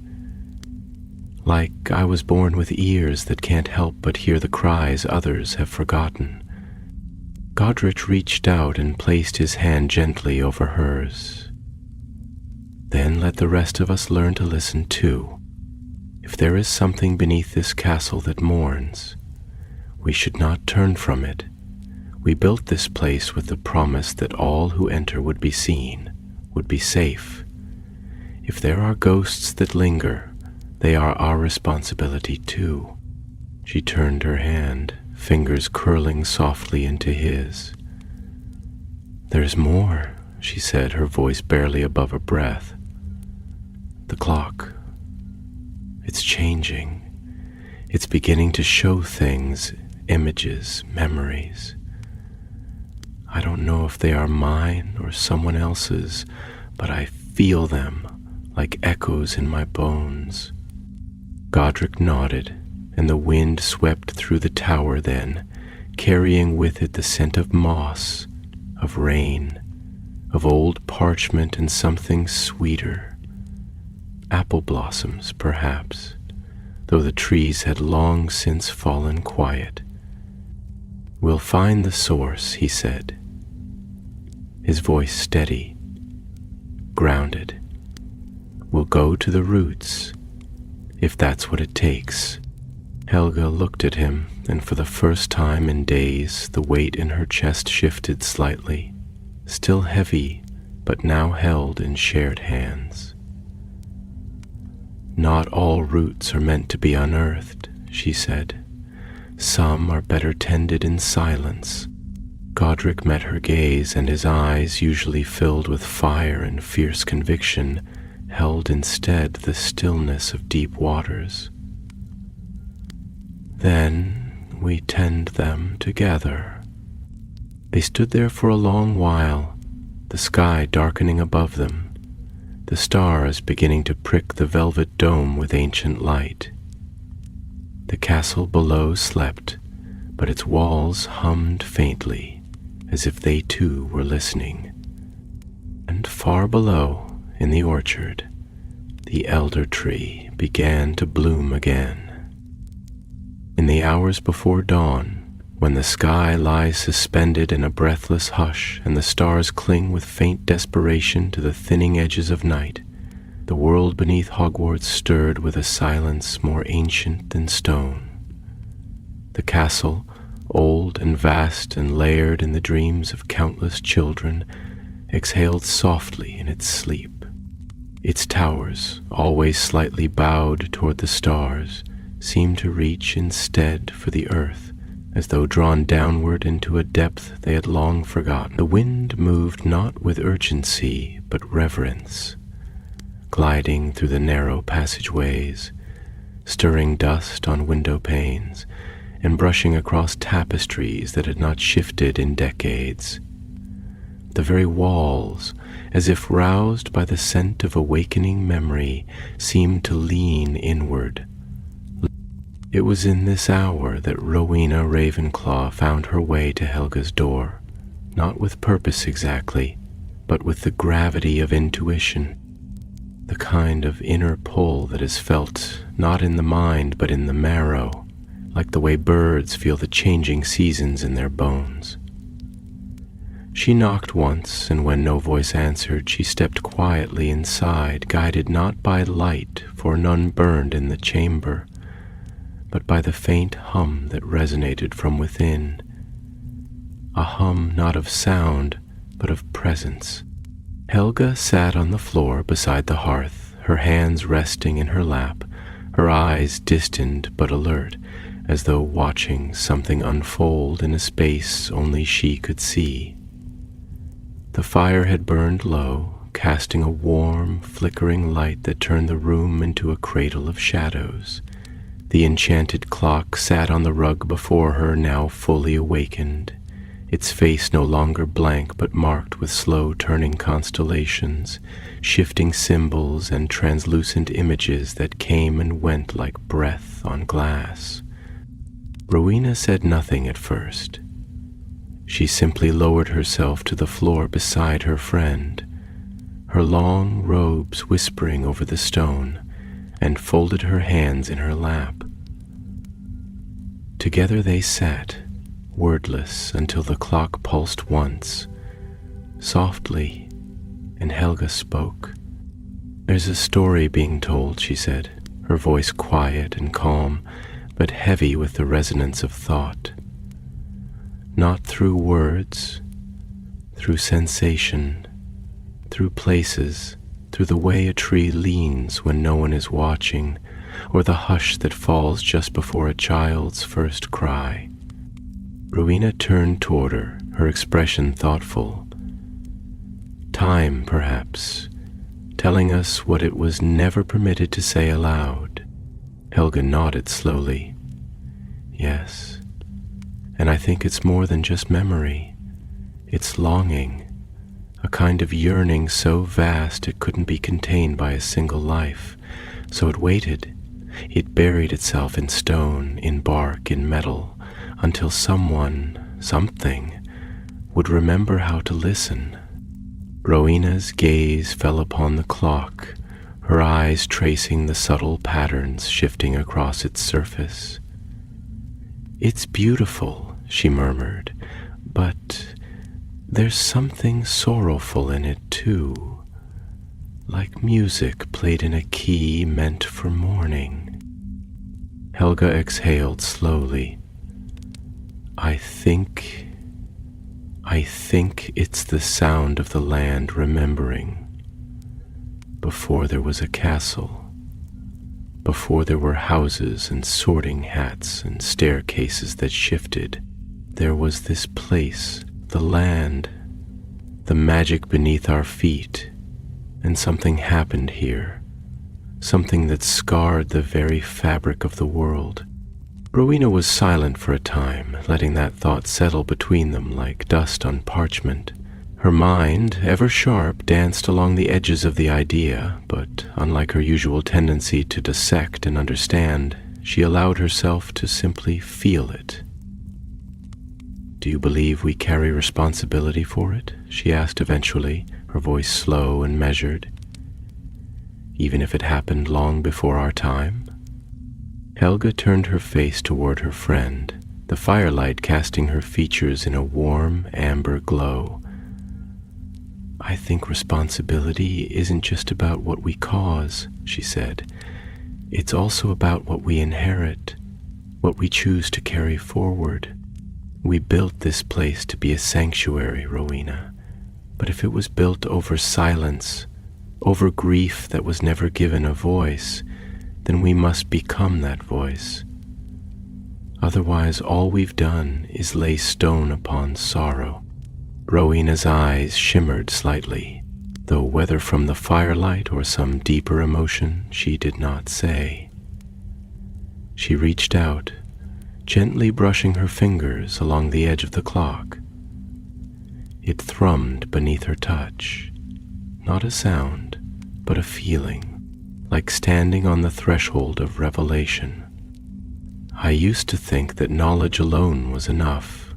Like I was born with ears that can't help but hear the cries others have forgotten." Godric reached out and placed his hand gently over hers. "Then let the rest of us learn to listen too. If there is something beneath this castle that mourns, we should not turn from it. We built this place with the promise that all who enter would be seen, would be safe. If there are ghosts that linger, they are our responsibility too." She turned her hand, fingers curling softly into his. "There's more," she said, her voice barely above a breath. "The clock. It's changing. It's beginning to show things, images, memories. I don't know if they are mine or someone else's, but I feel them like echoes in my bones." Godric nodded, and the wind swept through the tower then, carrying with it the scent of moss, of rain, of old parchment and something sweeter. Apple blossoms, perhaps, though the trees had long since fallen quiet. "We'll find the source," he said, his voice steady, grounded. "We'll go to the roots, if that's what it takes." Helga looked at him, and for the first time in days, the weight in her chest shifted slightly. still heavy, but now held in shared hands. "Not all roots are meant to be unearthed," she said. "Some are better tended in silence." Godric met her gaze, and his eyes, usually filled with fire and fierce conviction, held instead the stillness of deep waters. "Then we tend them together." They stood there for a long while, the sky darkening above them, the stars beginning to prick the velvet dome with ancient light. The castle below slept, but its walls hummed faintly, as if they too were listening. And far below, in the orchard, the elder tree began to bloom again. In the hours before dawn, when the sky lies suspended in a breathless hush and the stars cling with faint desperation to the thinning edges of night, the world beneath Hogwarts stirred with a silence more ancient than stone. The castle, old and vast and layered in the dreams of countless children, exhaled softly in its sleep. Its towers, always slightly bowed toward the stars, seemed to reach instead for the earth, as though drawn downward into a depth they had long forgotten. The wind moved not with urgency, but reverence, gliding through the narrow passageways, stirring dust on window panes, and brushing across tapestries that had not shifted in decades. The very walls, as if roused by the scent of awakening memory, seemed to lean inward. It was in this hour that Rowena Ravenclaw found her way to Helga's door, not with purpose exactly, but with the gravity of intuition, the kind of inner pull that is felt not in the mind but in the marrow, like the way birds feel the changing seasons in their bones. She knocked once, and when no voice answered, she stepped quietly inside, guided not by light, for none burned in the chamber, but by the faint hum that resonated from within, a hum not of sound, but of presence. Helga sat on the floor beside the hearth, her hands resting in her lap, her eyes distant but alert, as though watching something unfold in a space only she could see. The fire had burned low, casting a warm, flickering light that turned the room into a cradle of shadows. The enchanted clock sat on the rug before her, now fully awakened, its face no longer blank but marked with slow-turning constellations, shifting symbols and translucent images that came and went like breath on glass. Rowena said nothing at first. She simply lowered herself to the floor beside her friend, her long robes whispering over the stone, and folded her hands in her lap. Together they sat, wordless, until the clock pulsed once, softly, and Helga spoke. "There's a story being told," she said, her voice quiet and calm, but heavy with the resonance of thought. "Not through words, through sensation, through places, through the way a tree leans when no one is watching, or the hush that falls just before a child's first cry." Rowena turned toward her, her expression thoughtful. "Time, perhaps, telling us what it was never permitted to say aloud." Helga nodded slowly. "Yes, and I think it's more than just memory. It's longing, a kind of yearning so vast it couldn't be contained by a single life, so it waited. It buried itself in stone, in bark, in metal, until someone, something, would remember how to listen." Rowena's gaze fell upon the clock, her eyes tracing the subtle patterns shifting across its surface. "It's beautiful," she murmured, "but there's something sorrowful in it too, like music played in a key meant for mourning." Helga exhaled slowly. I think I think it's the sound of the land remembering. Before there was a castle, before there were houses and sorting hats and staircases that shifted, there was this place, the land, the magic beneath our feet, and something happened here, something that scarred the very fabric of the world. Rowena was silent for a time, letting that thought settle between them like dust on parchment. Her mind, ever sharp, danced along the edges of the idea, but unlike her usual tendency to dissect and understand, she allowed herself to simply feel it. "Do you believe we carry responsibility for it?" she asked eventually, her voice slow and measured. "Even if it happened long before our time?" Helga turned her face toward her friend, the firelight casting her features in a warm, amber glow. "I think responsibility isn't just about what we cause," she said. "It's also about what we inherit, what we choose to carry forward. We built this place to be a sanctuary, Rowena, but if it was built over silence, over grief that was never given a voice, then we must become that voice. Otherwise, all we've done is lay stone upon sorrow." Rowena's eyes shimmered slightly, though whether from the firelight or some deeper emotion, she did not say. She reached out, gently brushing her fingers along the edge of the clock. It thrummed beneath her touch, not a sound, but a feeling, like standing on the threshold of revelation. "I used to think that knowledge alone was enough,"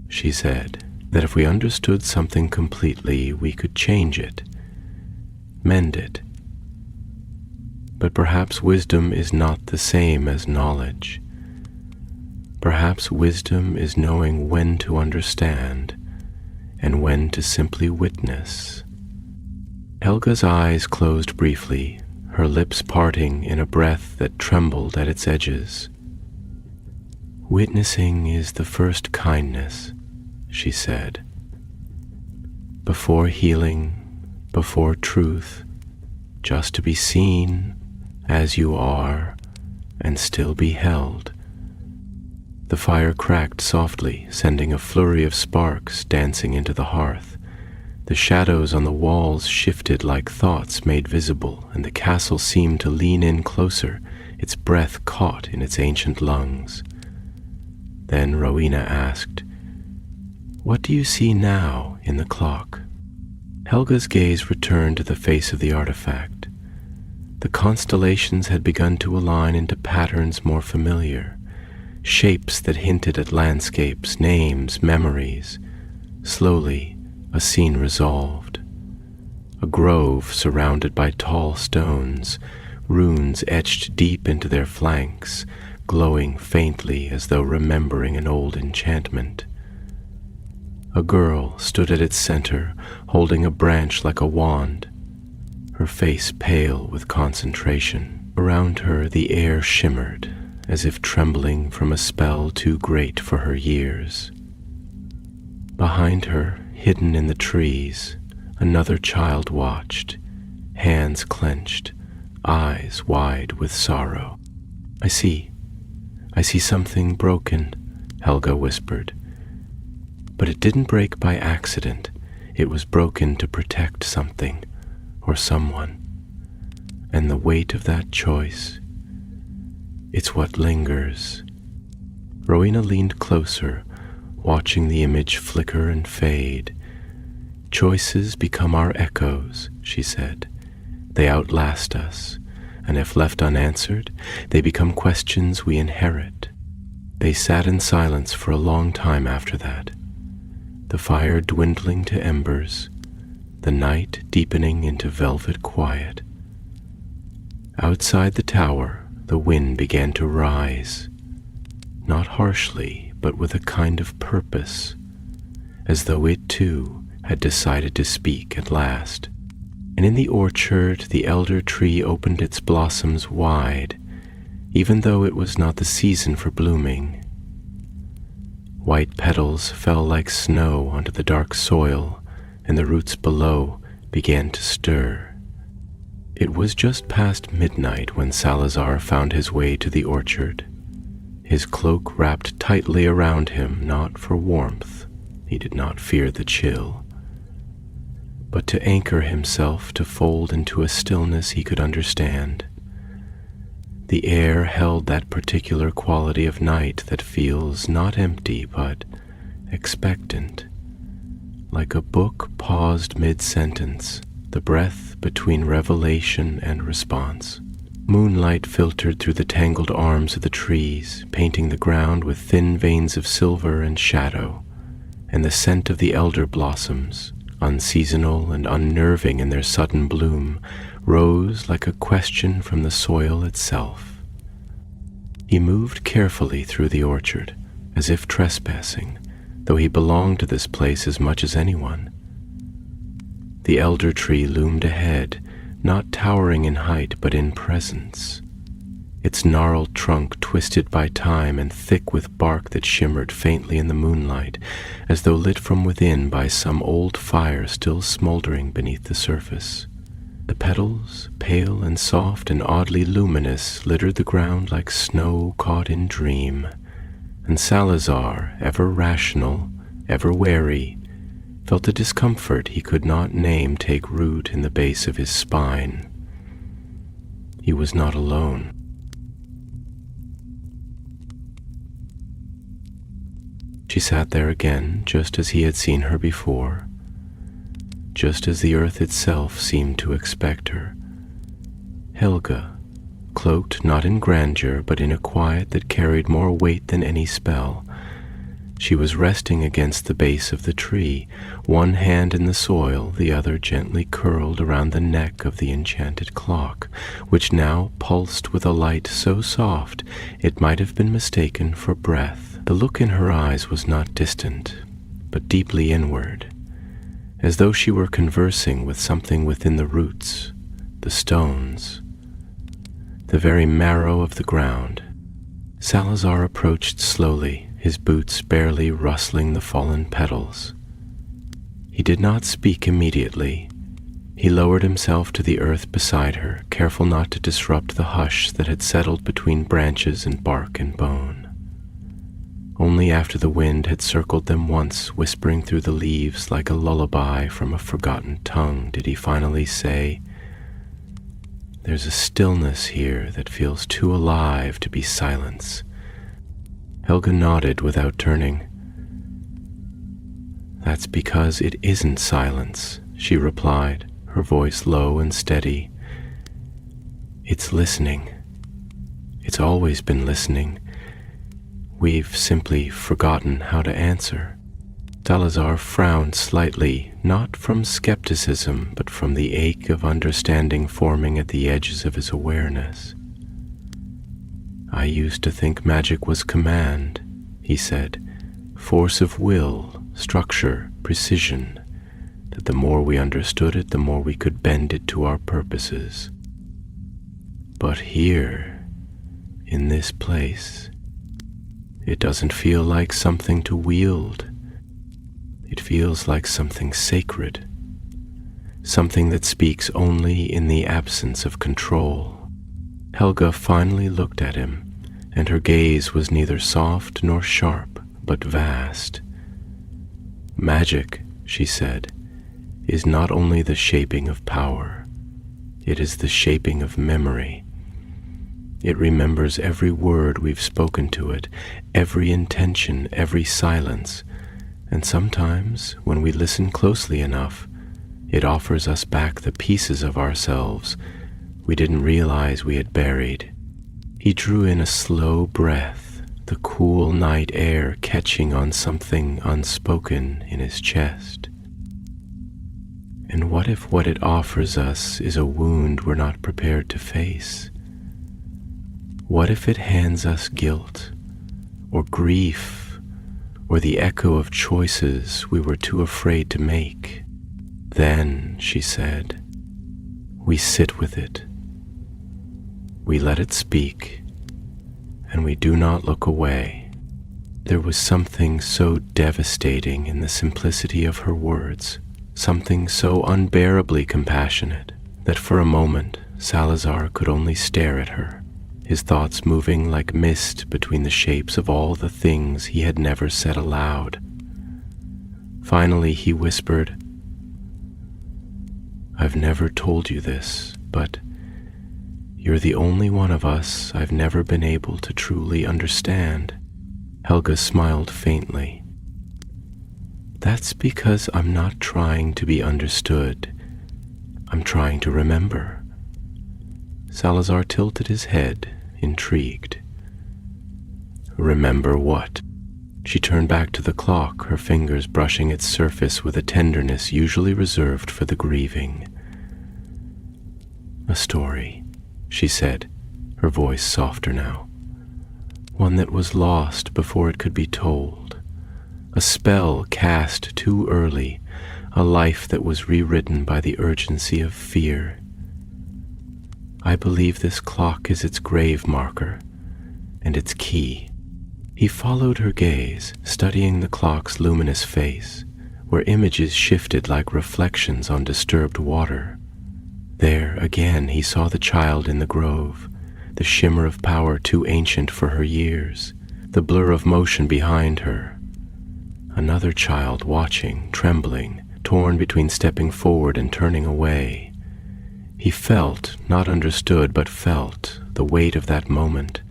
she said, "that if we understood something completely, we could change it, mend it. But perhaps wisdom is not the same as knowledge. Perhaps wisdom is knowing when to understand and when to simply witness." Helga's eyes closed briefly, her lips parting in a breath that trembled at its edges. "Witnessing is the first kindness," she said. "Before healing, before truth, just to be seen as you are and still be held." The fire cracked softly, sending a flurry of sparks dancing into the hearth. The shadows on the walls shifted like thoughts made visible, and the castle seemed to lean in closer, its breath caught in its ancient lungs. Then Rowena asked, "What do you see now in the clock?" Helga's gaze returned to the face of the artifact. The constellations had begun to align into patterns more familiar, shapes that hinted at landscapes, names, memories. Slowly, a scene resolved. A grove surrounded by tall stones, runes etched deep into their flanks, glowing faintly as though remembering an old enchantment. A girl stood at its center, holding a branch like a wand, her face pale with concentration. Around her the air shimmered, as if trembling from a spell too great for her years. Behind her, hidden in the trees, another child watched, hands clenched, eyes wide with sorrow. I see something broken," Helga whispered. "But it didn't break by accident. It was broken to protect something or someone. And the weight of that choice, it's what lingers." Rowena leaned closer, watching the image flicker and fade. "Choices become our echoes," she said. "They outlast us, and if left unanswered, they become questions we inherit." They sat in silence for a long time after that, the fire dwindling to embers, the night deepening into velvet quiet. Outside the tower, the wind began to rise, not harshly, but with a kind of purpose, as though it too had decided to speak at last. And in the orchard, the elder tree opened its blossoms wide, even though it was not the season for blooming. White petals fell like snow onto the dark soil, and the roots below began to stir. It was just past midnight when Salazar found his way to the orchard, his cloak wrapped tightly around him, not for warmth, he did not fear the chill, but to anchor himself, to fold into a stillness he could understand. The air held that particular quality of night that feels not empty but expectant, like a book paused mid-sentence, the breath between revelation and response. Moonlight filtered through the tangled arms of the trees, painting the ground with thin veins of silver and shadow, and the scent of the elder blossoms, unseasonal and unnerving in their sudden bloom, rose like a question from the soil itself. He moved carefully through the orchard, as if trespassing, though he belonged to this place as much as anyone. The elder tree loomed ahead, not towering in height but in presence, its gnarled trunk twisted by time and thick with bark that shimmered faintly in the moonlight, as though lit from within by some old fire still smoldering beneath the surface. The petals, pale and soft and oddly luminous, littered the ground like snow caught in dream, and Salazar, ever rational, ever wary, felt a discomfort he could not name take root in the base of his spine. He was not alone. She sat there again, just as he had seen her before, just as the earth itself seemed to expect her. Helga, cloaked not in grandeur but in a quiet that carried more weight than any spell. She was resting against the base of the tree, one hand in the soil, the other gently curled around the neck of the enchanted clock, which now pulsed with a light so soft it might have been mistaken for breath. The look in her eyes was not distant, but deeply inward, as though she were conversing with something within the roots, the stones, the very marrow of the ground. Salazar approached slowly, his boots barely rustling the fallen petals. He did not speak immediately. He lowered himself to the earth beside her, careful not to disrupt the hush that had settled between branches and bark and bone. Only after the wind had circled them once, whispering through the leaves like a lullaby from a forgotten tongue, did he finally say, "There's a stillness here that feels too alive to be silence." Helga nodded without turning. "That's because it isn't silence," she replied, her voice low and steady. "It's listening. It's always been listening. We've simply forgotten how to answer." Salazar frowned slightly, not from skepticism, but from the ache of understanding forming at the edges of his awareness. "I used to think magic was command," he said, "force of will, structure, precision, that the more we understood it, the more we could bend it to our purposes. But here, in this place, it doesn't feel like something to wield. It feels like something sacred, something that speaks only in the absence of control." Helga finally looked at him, and her gaze was neither soft nor sharp, but vast. "Magic," she said, "is not only the shaping of power, it is the shaping of memory. It remembers every word we've spoken to it, every intention, every silence, and sometimes, when we listen closely enough, it offers us back the pieces of ourselves we didn't realize we had buried." He drew in a slow breath, the cool night air catching on something unspoken in his chest. "And what if what it offers us is a wound we're not prepared to face? What if it hands us guilt, or grief, or the echo of choices we were too afraid to make? Then," she said, "we sit with it. We let it speak, and we do not look away." There was something so devastating in the simplicity of her words, something so unbearably compassionate, that for a moment Salazar could only stare at her, his thoughts moving like mist between the shapes of all the things he had never said aloud. Finally he whispered, "I've never told you this, but you're the only one of us I've never been able to truly understand." Helga smiled faintly. "That's because I'm not trying to be understood. I'm trying to remember." Salazar tilted his head, intrigued. "Remember what?" She turned back to the clock, her fingers brushing its surface with a tenderness usually reserved for the grieving. "A story," she said, her voice softer now. "One that was lost before it could be told. A spell cast too early, a life that was rewritten by the urgency of fear. I believe this clock is its grave marker, and its key." He followed her gaze, studying the clock's luminous face, where images shifted like reflections on disturbed water. There, again, he saw the child in the grove, the shimmer of power too ancient for her years, the blur of motion behind her. Another child watching, trembling, torn between stepping forward and turning away. He felt, not understood, but felt, the weight of that moment,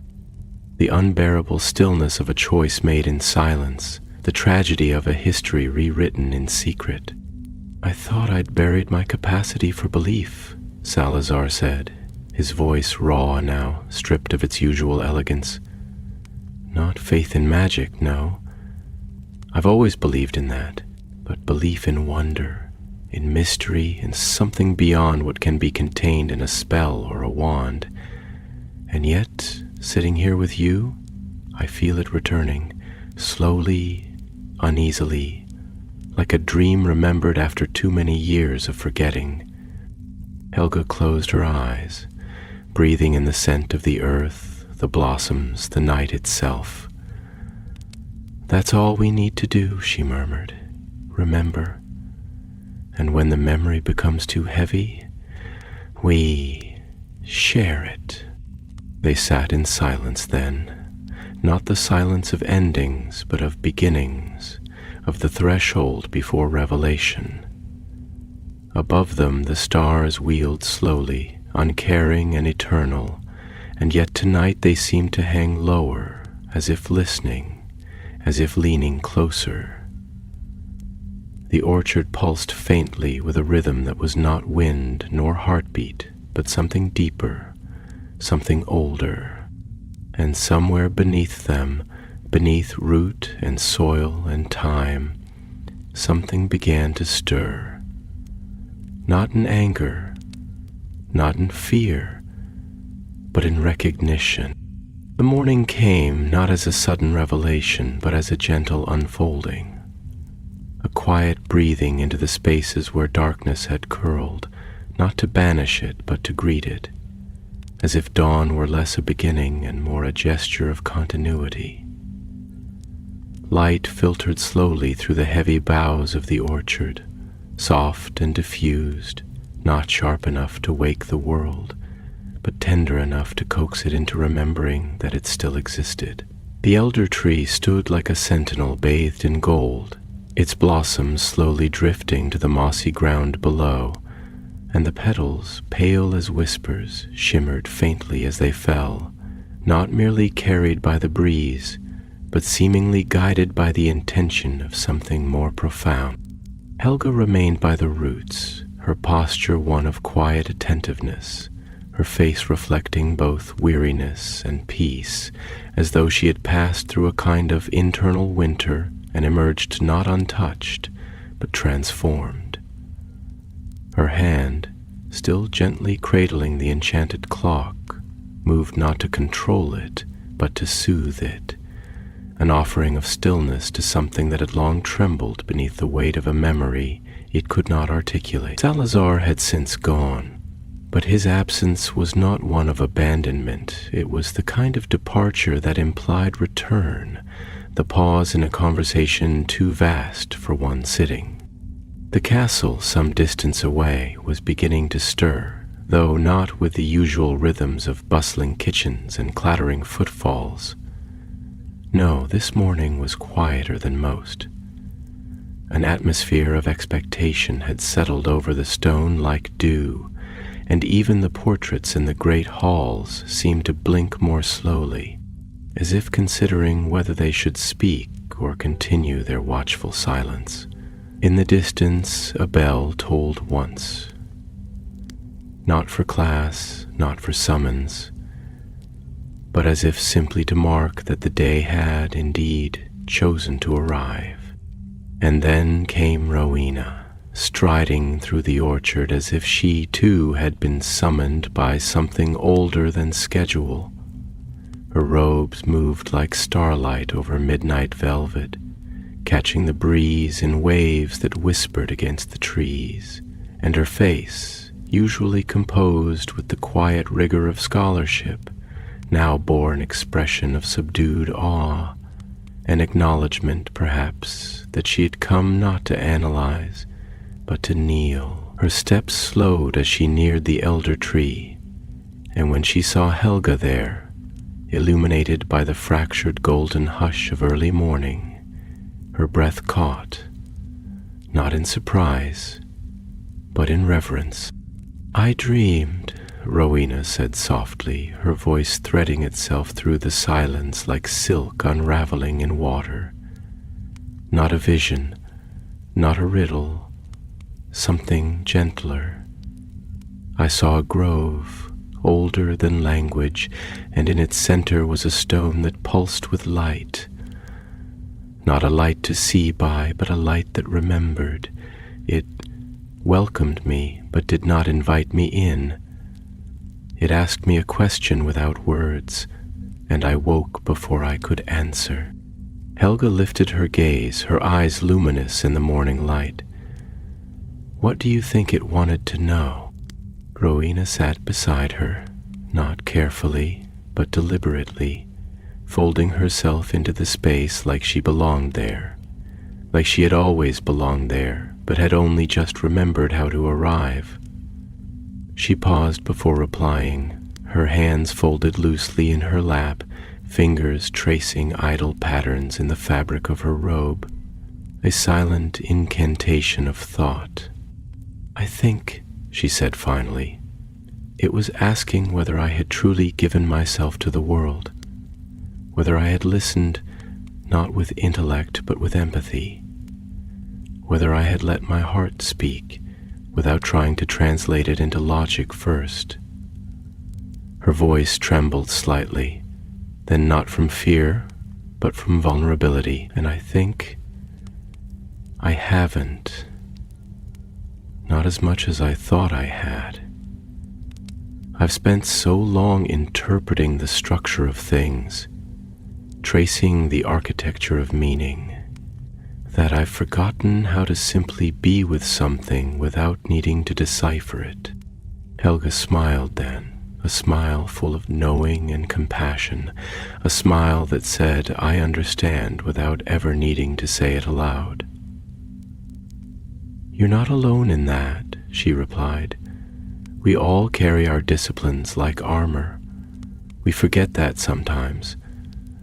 the unbearable stillness of a choice made in silence, the tragedy of a history rewritten in secret. "I thought I'd buried my capacity for belief," Salazar said, his voice raw now, stripped of its usual elegance. "Not faith in magic, no. I've always believed in that, but belief in wonder, in mystery, in something beyond what can be contained in a spell or a wand. And yet, sitting here with you, I feel it returning, slowly, uneasily, like a dream remembered after too many years of forgetting." Helga closed her eyes, breathing in the scent of the earth, the blossoms, the night itself. "That's all we need to do," she murmured. "Remember. And when the memory becomes too heavy, we share it." They sat in silence then, not the silence of endings, but of beginnings, of the threshold before revelation. Above them the stars wheeled slowly, uncaring and eternal, and yet tonight they seemed to hang lower, as if listening, as if leaning closer. The orchard pulsed faintly with a rhythm that was not wind nor heartbeat, but something deeper, something older, and somewhere beneath them, beneath root and soil and time, something began to stir. Not in anger, not in fear, but in recognition. The morning came not as a sudden revelation, but as a gentle unfolding, a quiet breathing into the spaces where darkness had curled, not to banish it, but to greet it, as if dawn were less a beginning and more a gesture of continuity. Light filtered slowly through the heavy boughs of the orchard, soft and diffused, not sharp enough to wake the world, but tender enough to coax it into remembering that it still existed. The elder tree stood like a sentinel bathed in gold, its blossoms slowly drifting to the mossy ground below, and the petals, pale as whispers, shimmered faintly as they fell, not merely carried by the breeze, but seemingly guided by the intention of something more profound. Helga remained by the roots, her posture one of quiet attentiveness, her face reflecting both weariness and peace, as though she had passed through a kind of internal winter and emerged not untouched, but transformed. Her hand, still gently cradling the enchanted clock, moved not to control it, but to soothe it, an offering of stillness to something that had long trembled beneath the weight of a memory it could not articulate. Salazar had since gone, but his absence was not one of abandonment. It was the kind of departure that implied return, the pause in a conversation too vast for one sitting. The castle, some distance away, was beginning to stir, though not with the usual rhythms of bustling kitchens and clattering footfalls. No, this morning was quieter than most. An atmosphere of expectation had settled over the stone like dew, and even the portraits in the great halls seemed to blink more slowly, as if considering whether they should speak or continue their watchful silence. In the distance, a bell tolled once. Not for class, not for summons, but as if simply to mark that the day had, indeed, chosen to arrive. And then came Rowena, striding through the orchard as if she, too, had been summoned by something older than schedule. Her robes moved like starlight over midnight velvet, catching the breeze in waves that whispered against the trees, and her face, usually composed with the quiet rigor of scholarship, now bore an expression of subdued awe, an acknowledgment, perhaps, that she had come not to analyze, but to kneel. Her steps slowed as she neared the elder tree, and when she saw Helga there, illuminated by the fractured golden hush of early morning, her breath caught, not in surprise, but in reverence. "I dreamed," Rowena said softly, her voice threading itself through the silence like silk unraveling in water. Not a vision, not a riddle, something gentler. I saw a grove, older than language, and in its center was a stone that pulsed with light. Not a light to see by, but a light that remembered. It welcomed me, but did not invite me in. It asked me a question without words, and I woke before I could answer. Helga lifted her gaze, her eyes luminous in the morning light. "What do you think it wanted to know?" Rowena sat beside her, not carefully, but deliberately, folding herself into the space like she belonged there, like she had always belonged there, but had only just remembered how to arrive. She paused before replying, her hands folded loosely in her lap, fingers tracing idle patterns in the fabric of her robe, a silent incantation of thought. "I think," she said finally, "it was asking whether I had truly given myself to the world, whether I had listened not with intellect but with empathy, whether I had let my heart speak without trying to translate it into logic first." Her voice trembled slightly, then not from fear, but from vulnerability, and I think I haven't. Not as much as I thought I had. I've spent so long interpreting the structure of things, tracing the architecture of meaning, that I've forgotten how to simply be with something without needing to decipher it. Helga smiled then, a smile full of knowing and compassion, a smile that said, "I understand," without ever needing to say it aloud. "You're not alone in that," she replied. "We all carry our disciplines like armor. We forget that sometimes.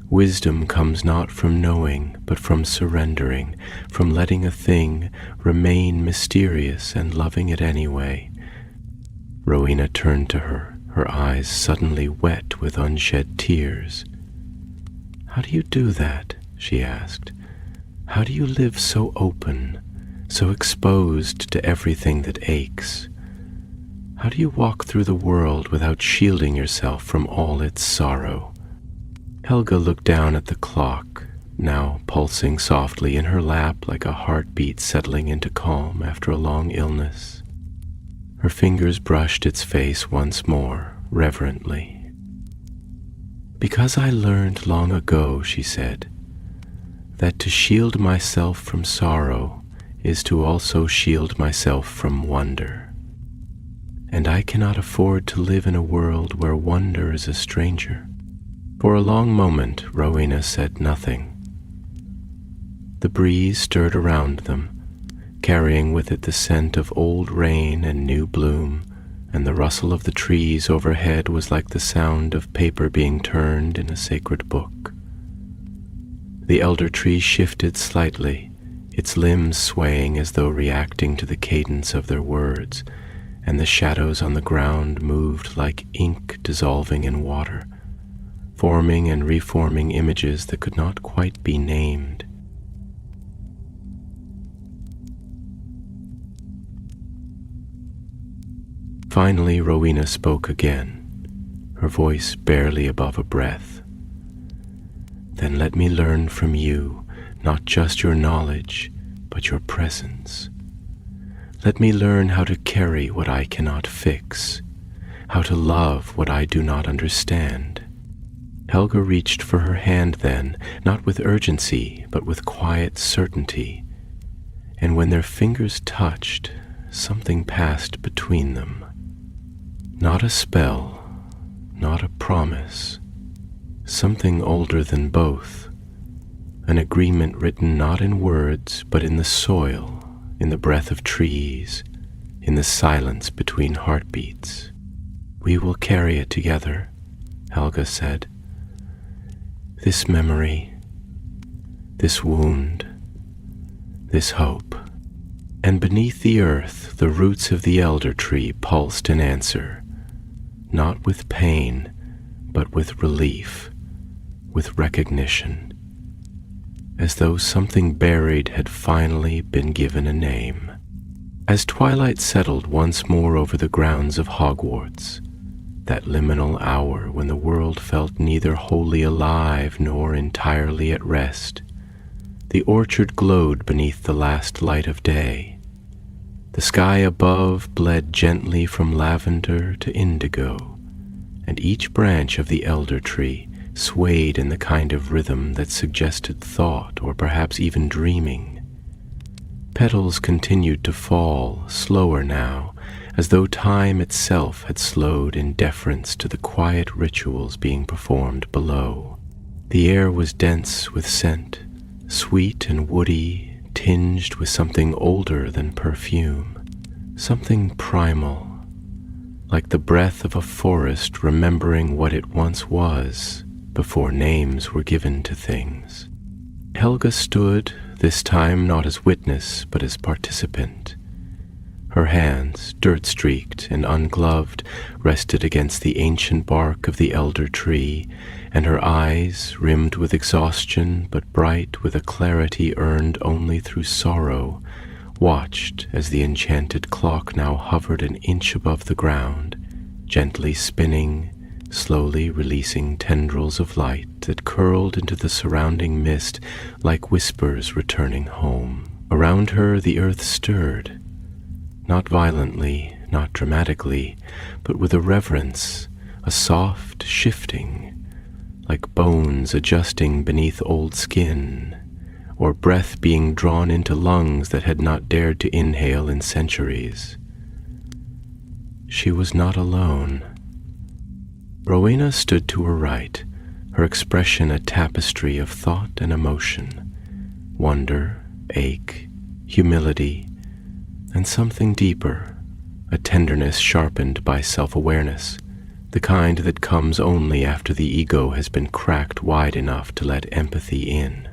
Wisdom comes not from knowing, but from surrendering, from letting a thing remain mysterious and loving it anyway." Rowena turned to her, her eyes suddenly wet with unshed tears. "How do you do that?" she asked. "How do you live so open, so exposed to everything that aches? How do you walk through the world without shielding yourself from all its sorrow?" Helga looked down at the clock, now pulsing softly in her lap like a heartbeat settling into calm after a long illness. Her fingers brushed its face once more, reverently. "Because I learned long ago," she said, "that to shield myself from sorrow is to also shield myself from wonder. And I cannot afford to live in a world where wonder is a stranger." For a long moment, Rowena said nothing. The breeze stirred around them, carrying with it the scent of old rain and new bloom, and the rustle of the trees overhead was like the sound of paper being turned in a sacred book. The elder tree shifted slightly, its limbs swaying as though reacting to the cadence of their words, and the shadows on the ground moved like ink dissolving in water, forming and reforming images that could not quite be named. Finally, Rowena spoke again, her voice barely above a breath. Then let me learn from you not just your knowledge, but your presence. Let me learn how to carry what I cannot fix, how to love what I do not understand. Helga reached for her hand then, not with urgency, but with quiet certainty, and when their fingers touched, something passed between them. Not a spell, not a promise, something older than both, an agreement written not in words, but in the soil, in the breath of trees, in the silence between heartbeats. We will carry it together, Helga said. This memory, this wound, this hope. And beneath the earth, the roots of the elder tree pulsed in answer, not with pain, but with relief, with recognition, as though something buried had finally been given a name. As twilight settled once more over the grounds of Hogwarts, that liminal hour when the world felt neither wholly alive nor entirely at rest, the orchard glowed beneath the last light of day. The sky above bled gently from lavender to indigo, and each branch of the elder tree swayed in the kind of rhythm that suggested thought or perhaps even dreaming. Petals continued to fall, slower now, as though time itself had slowed in deference to the quiet rituals being performed below. The air was dense with scent, sweet and woody, tinged with something older than perfume, something primal, like the breath of a forest remembering what it once was before names were given to things. Helga stood, this time not as witness but as participant. Her hands, dirt-streaked and ungloved, rested against the ancient bark of the elder tree, and her eyes, rimmed with exhaustion but bright with a clarity earned only through sorrow, watched as the enchanted clock now hovered an inch above the ground, gently spinning, slowly releasing tendrils of light that curled into the surrounding mist like whispers returning home. Around her the earth stirred, not violently, not dramatically, but with a reverence, a soft shifting, like bones adjusting beneath old skin, or breath being drawn into lungs that had not dared to inhale in centuries. She was not alone. Rowena stood to her right, her expression a tapestry of thought and emotion, wonder, ache, humility, and something deeper, a tenderness sharpened by self-awareness, the kind that comes only after the ego has been cracked wide enough to let empathy in.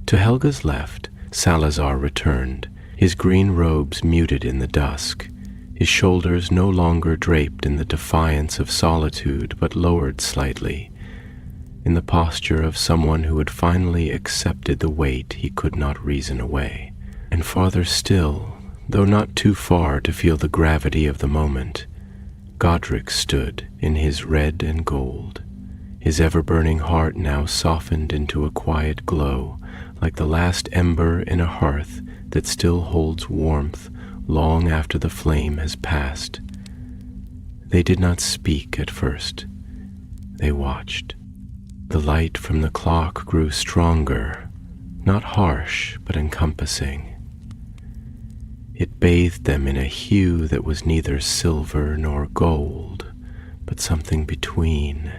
To Helga's left, Salazar returned, his green robes muted in the dusk, his shoulders no longer draped in the defiance of solitude but lowered slightly, in the posture of someone who had finally accepted the weight he could not reason away. And farther still, though not too far to feel the gravity of the moment, Godric stood in his red and gold, his ever-burning heart now softened into a quiet glow, like the last ember in a hearth that still holds warmth long after the flame has passed. They did not speak at first. They watched. The light from the clock grew stronger, not harsh, but encompassing. It bathed them in a hue that was neither silver nor gold, but something between.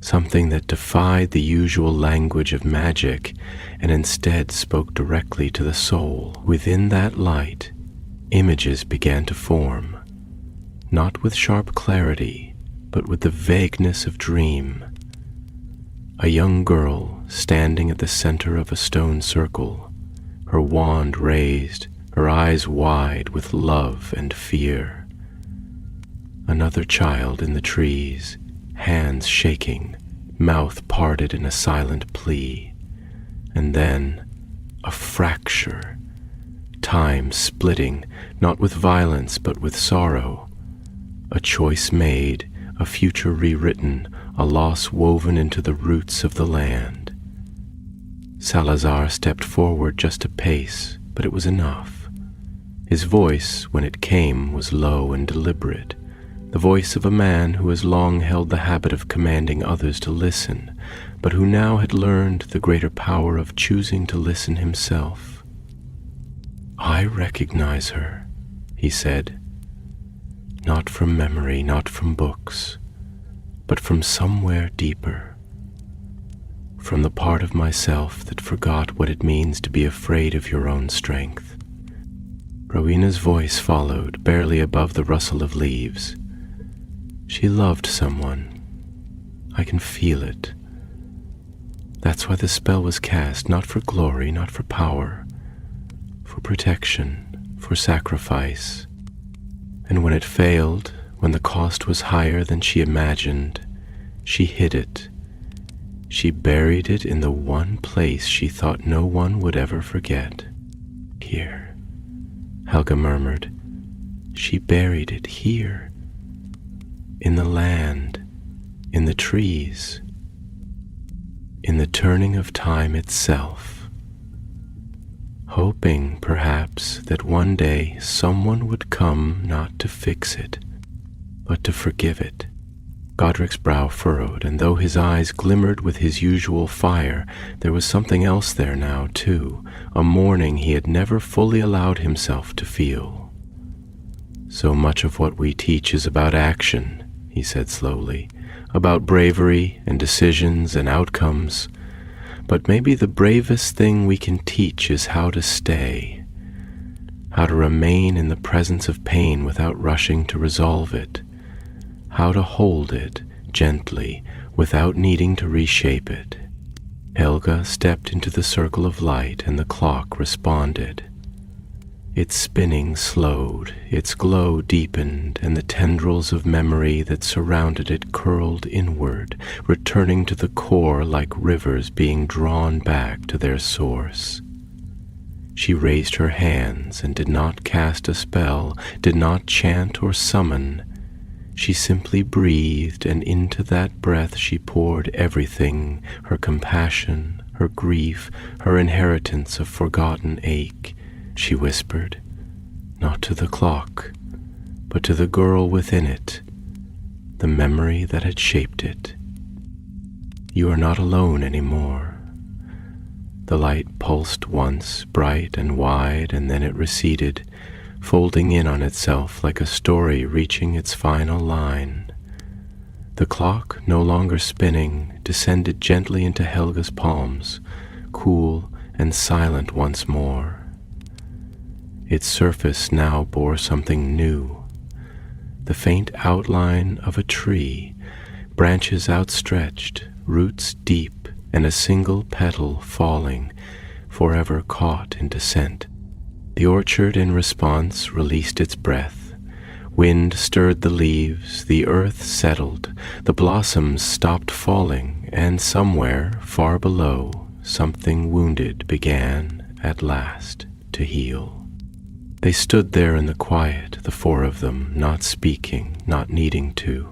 something that defied the usual language of magic and instead spoke directly to the soul. Within that light, images began to form, not with sharp clarity, but with the vagueness of dream. A young girl standing at the center of a stone circle, her wand raised, her eyes wide with love and fear. Another child in the trees, hands shaking, mouth parted in a silent plea. And then a fracture, time splitting, not with violence but with sorrow. A choice made, a future rewritten, a loss woven into the roots of the land. Salazar stepped forward just a pace, but it was enough. His voice, when it came, was low and deliberate, the voice of a man who has long held the habit of commanding others to listen, but who now had learned the greater power of choosing to listen himself. "I recognize her," he said, "not from memory, not from books, but from somewhere deeper, from the part of myself that forgot what it means to be afraid of your own strength." Rowena's voice followed, barely above the rustle of leaves. She loved someone. I can feel it. That's why the spell was cast, not for glory, not for power, for protection, for sacrifice. And when it failed, when the cost was higher than she imagined, she hid it. She buried it in the one place she thought no one would ever forget. "Here," Helga murmured. "She buried it here. In the land, in the trees, in the turning of time itself, hoping, perhaps, that one day someone would come not to fix it, but to forgive it." Godric's brow furrowed, and though his eyes glimmered with his usual fire, there was something else there now, too, a mourning he had never fully allowed himself to feel. "So much of what we teach is about action," he said slowly, "about bravery and decisions and outcomes. But maybe the bravest thing we can teach is how to stay, how to remain in the presence of pain without rushing to resolve it, how to hold it gently without needing to reshape it." Helga stepped into the circle of light and the clock responded. Its spinning slowed, its glow deepened, and the tendrils of memory that surrounded it curled inward, returning to the core like rivers being drawn back to their source. She raised her hands and did not cast a spell, did not chant or summon. She simply breathed, and into that breath she poured everything, her compassion, her grief, her inheritance of forgotten ache. She whispered, not to the clock, but to the girl within it, the memory that had shaped it. "You are not alone anymore." The light pulsed once, bright and wide, and then it receded, folding in on itself like a story reaching its final line. The clock, no longer spinning, descended gently into Helga's palms, cool and silent once more. Its surface now bore something new, the faint outline of a tree, branches outstretched, roots deep, and a single petal falling, forever caught in descent. The orchard in response released its breath. Wind stirred the leaves, the earth settled, the blossoms stopped falling, and somewhere, far below, something wounded began, at last, to heal. They stood there in the quiet, the four of them, not speaking, not needing to.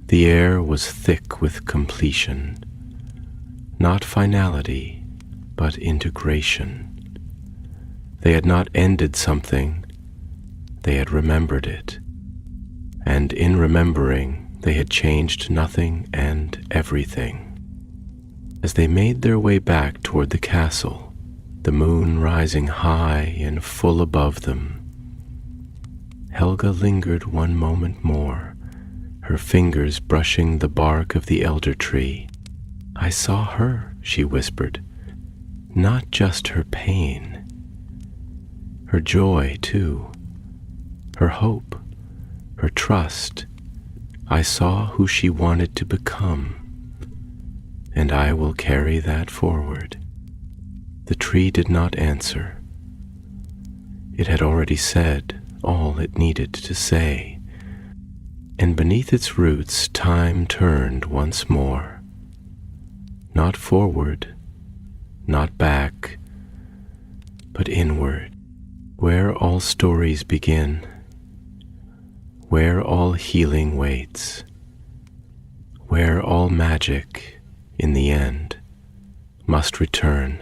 The air was thick with completion, not finality, but integration. They had not ended something, they had remembered it. And in remembering, they had changed nothing and everything. As they made their way back toward the castle, the moon rising high and full above them, Helga lingered one moment more, her her fingers brushing the bark of the elder tree. "I saw her," she whispered, "not just her pain, her joy too, her hope, her trust. I saw who she wanted to become, and I will carry that forward." The tree did not answer. It had already said all it needed to say, and beneath its roots time turned once more. Not forward, not back, but inward, where all stories begin, where all healing waits, where all magic, in the end, must return.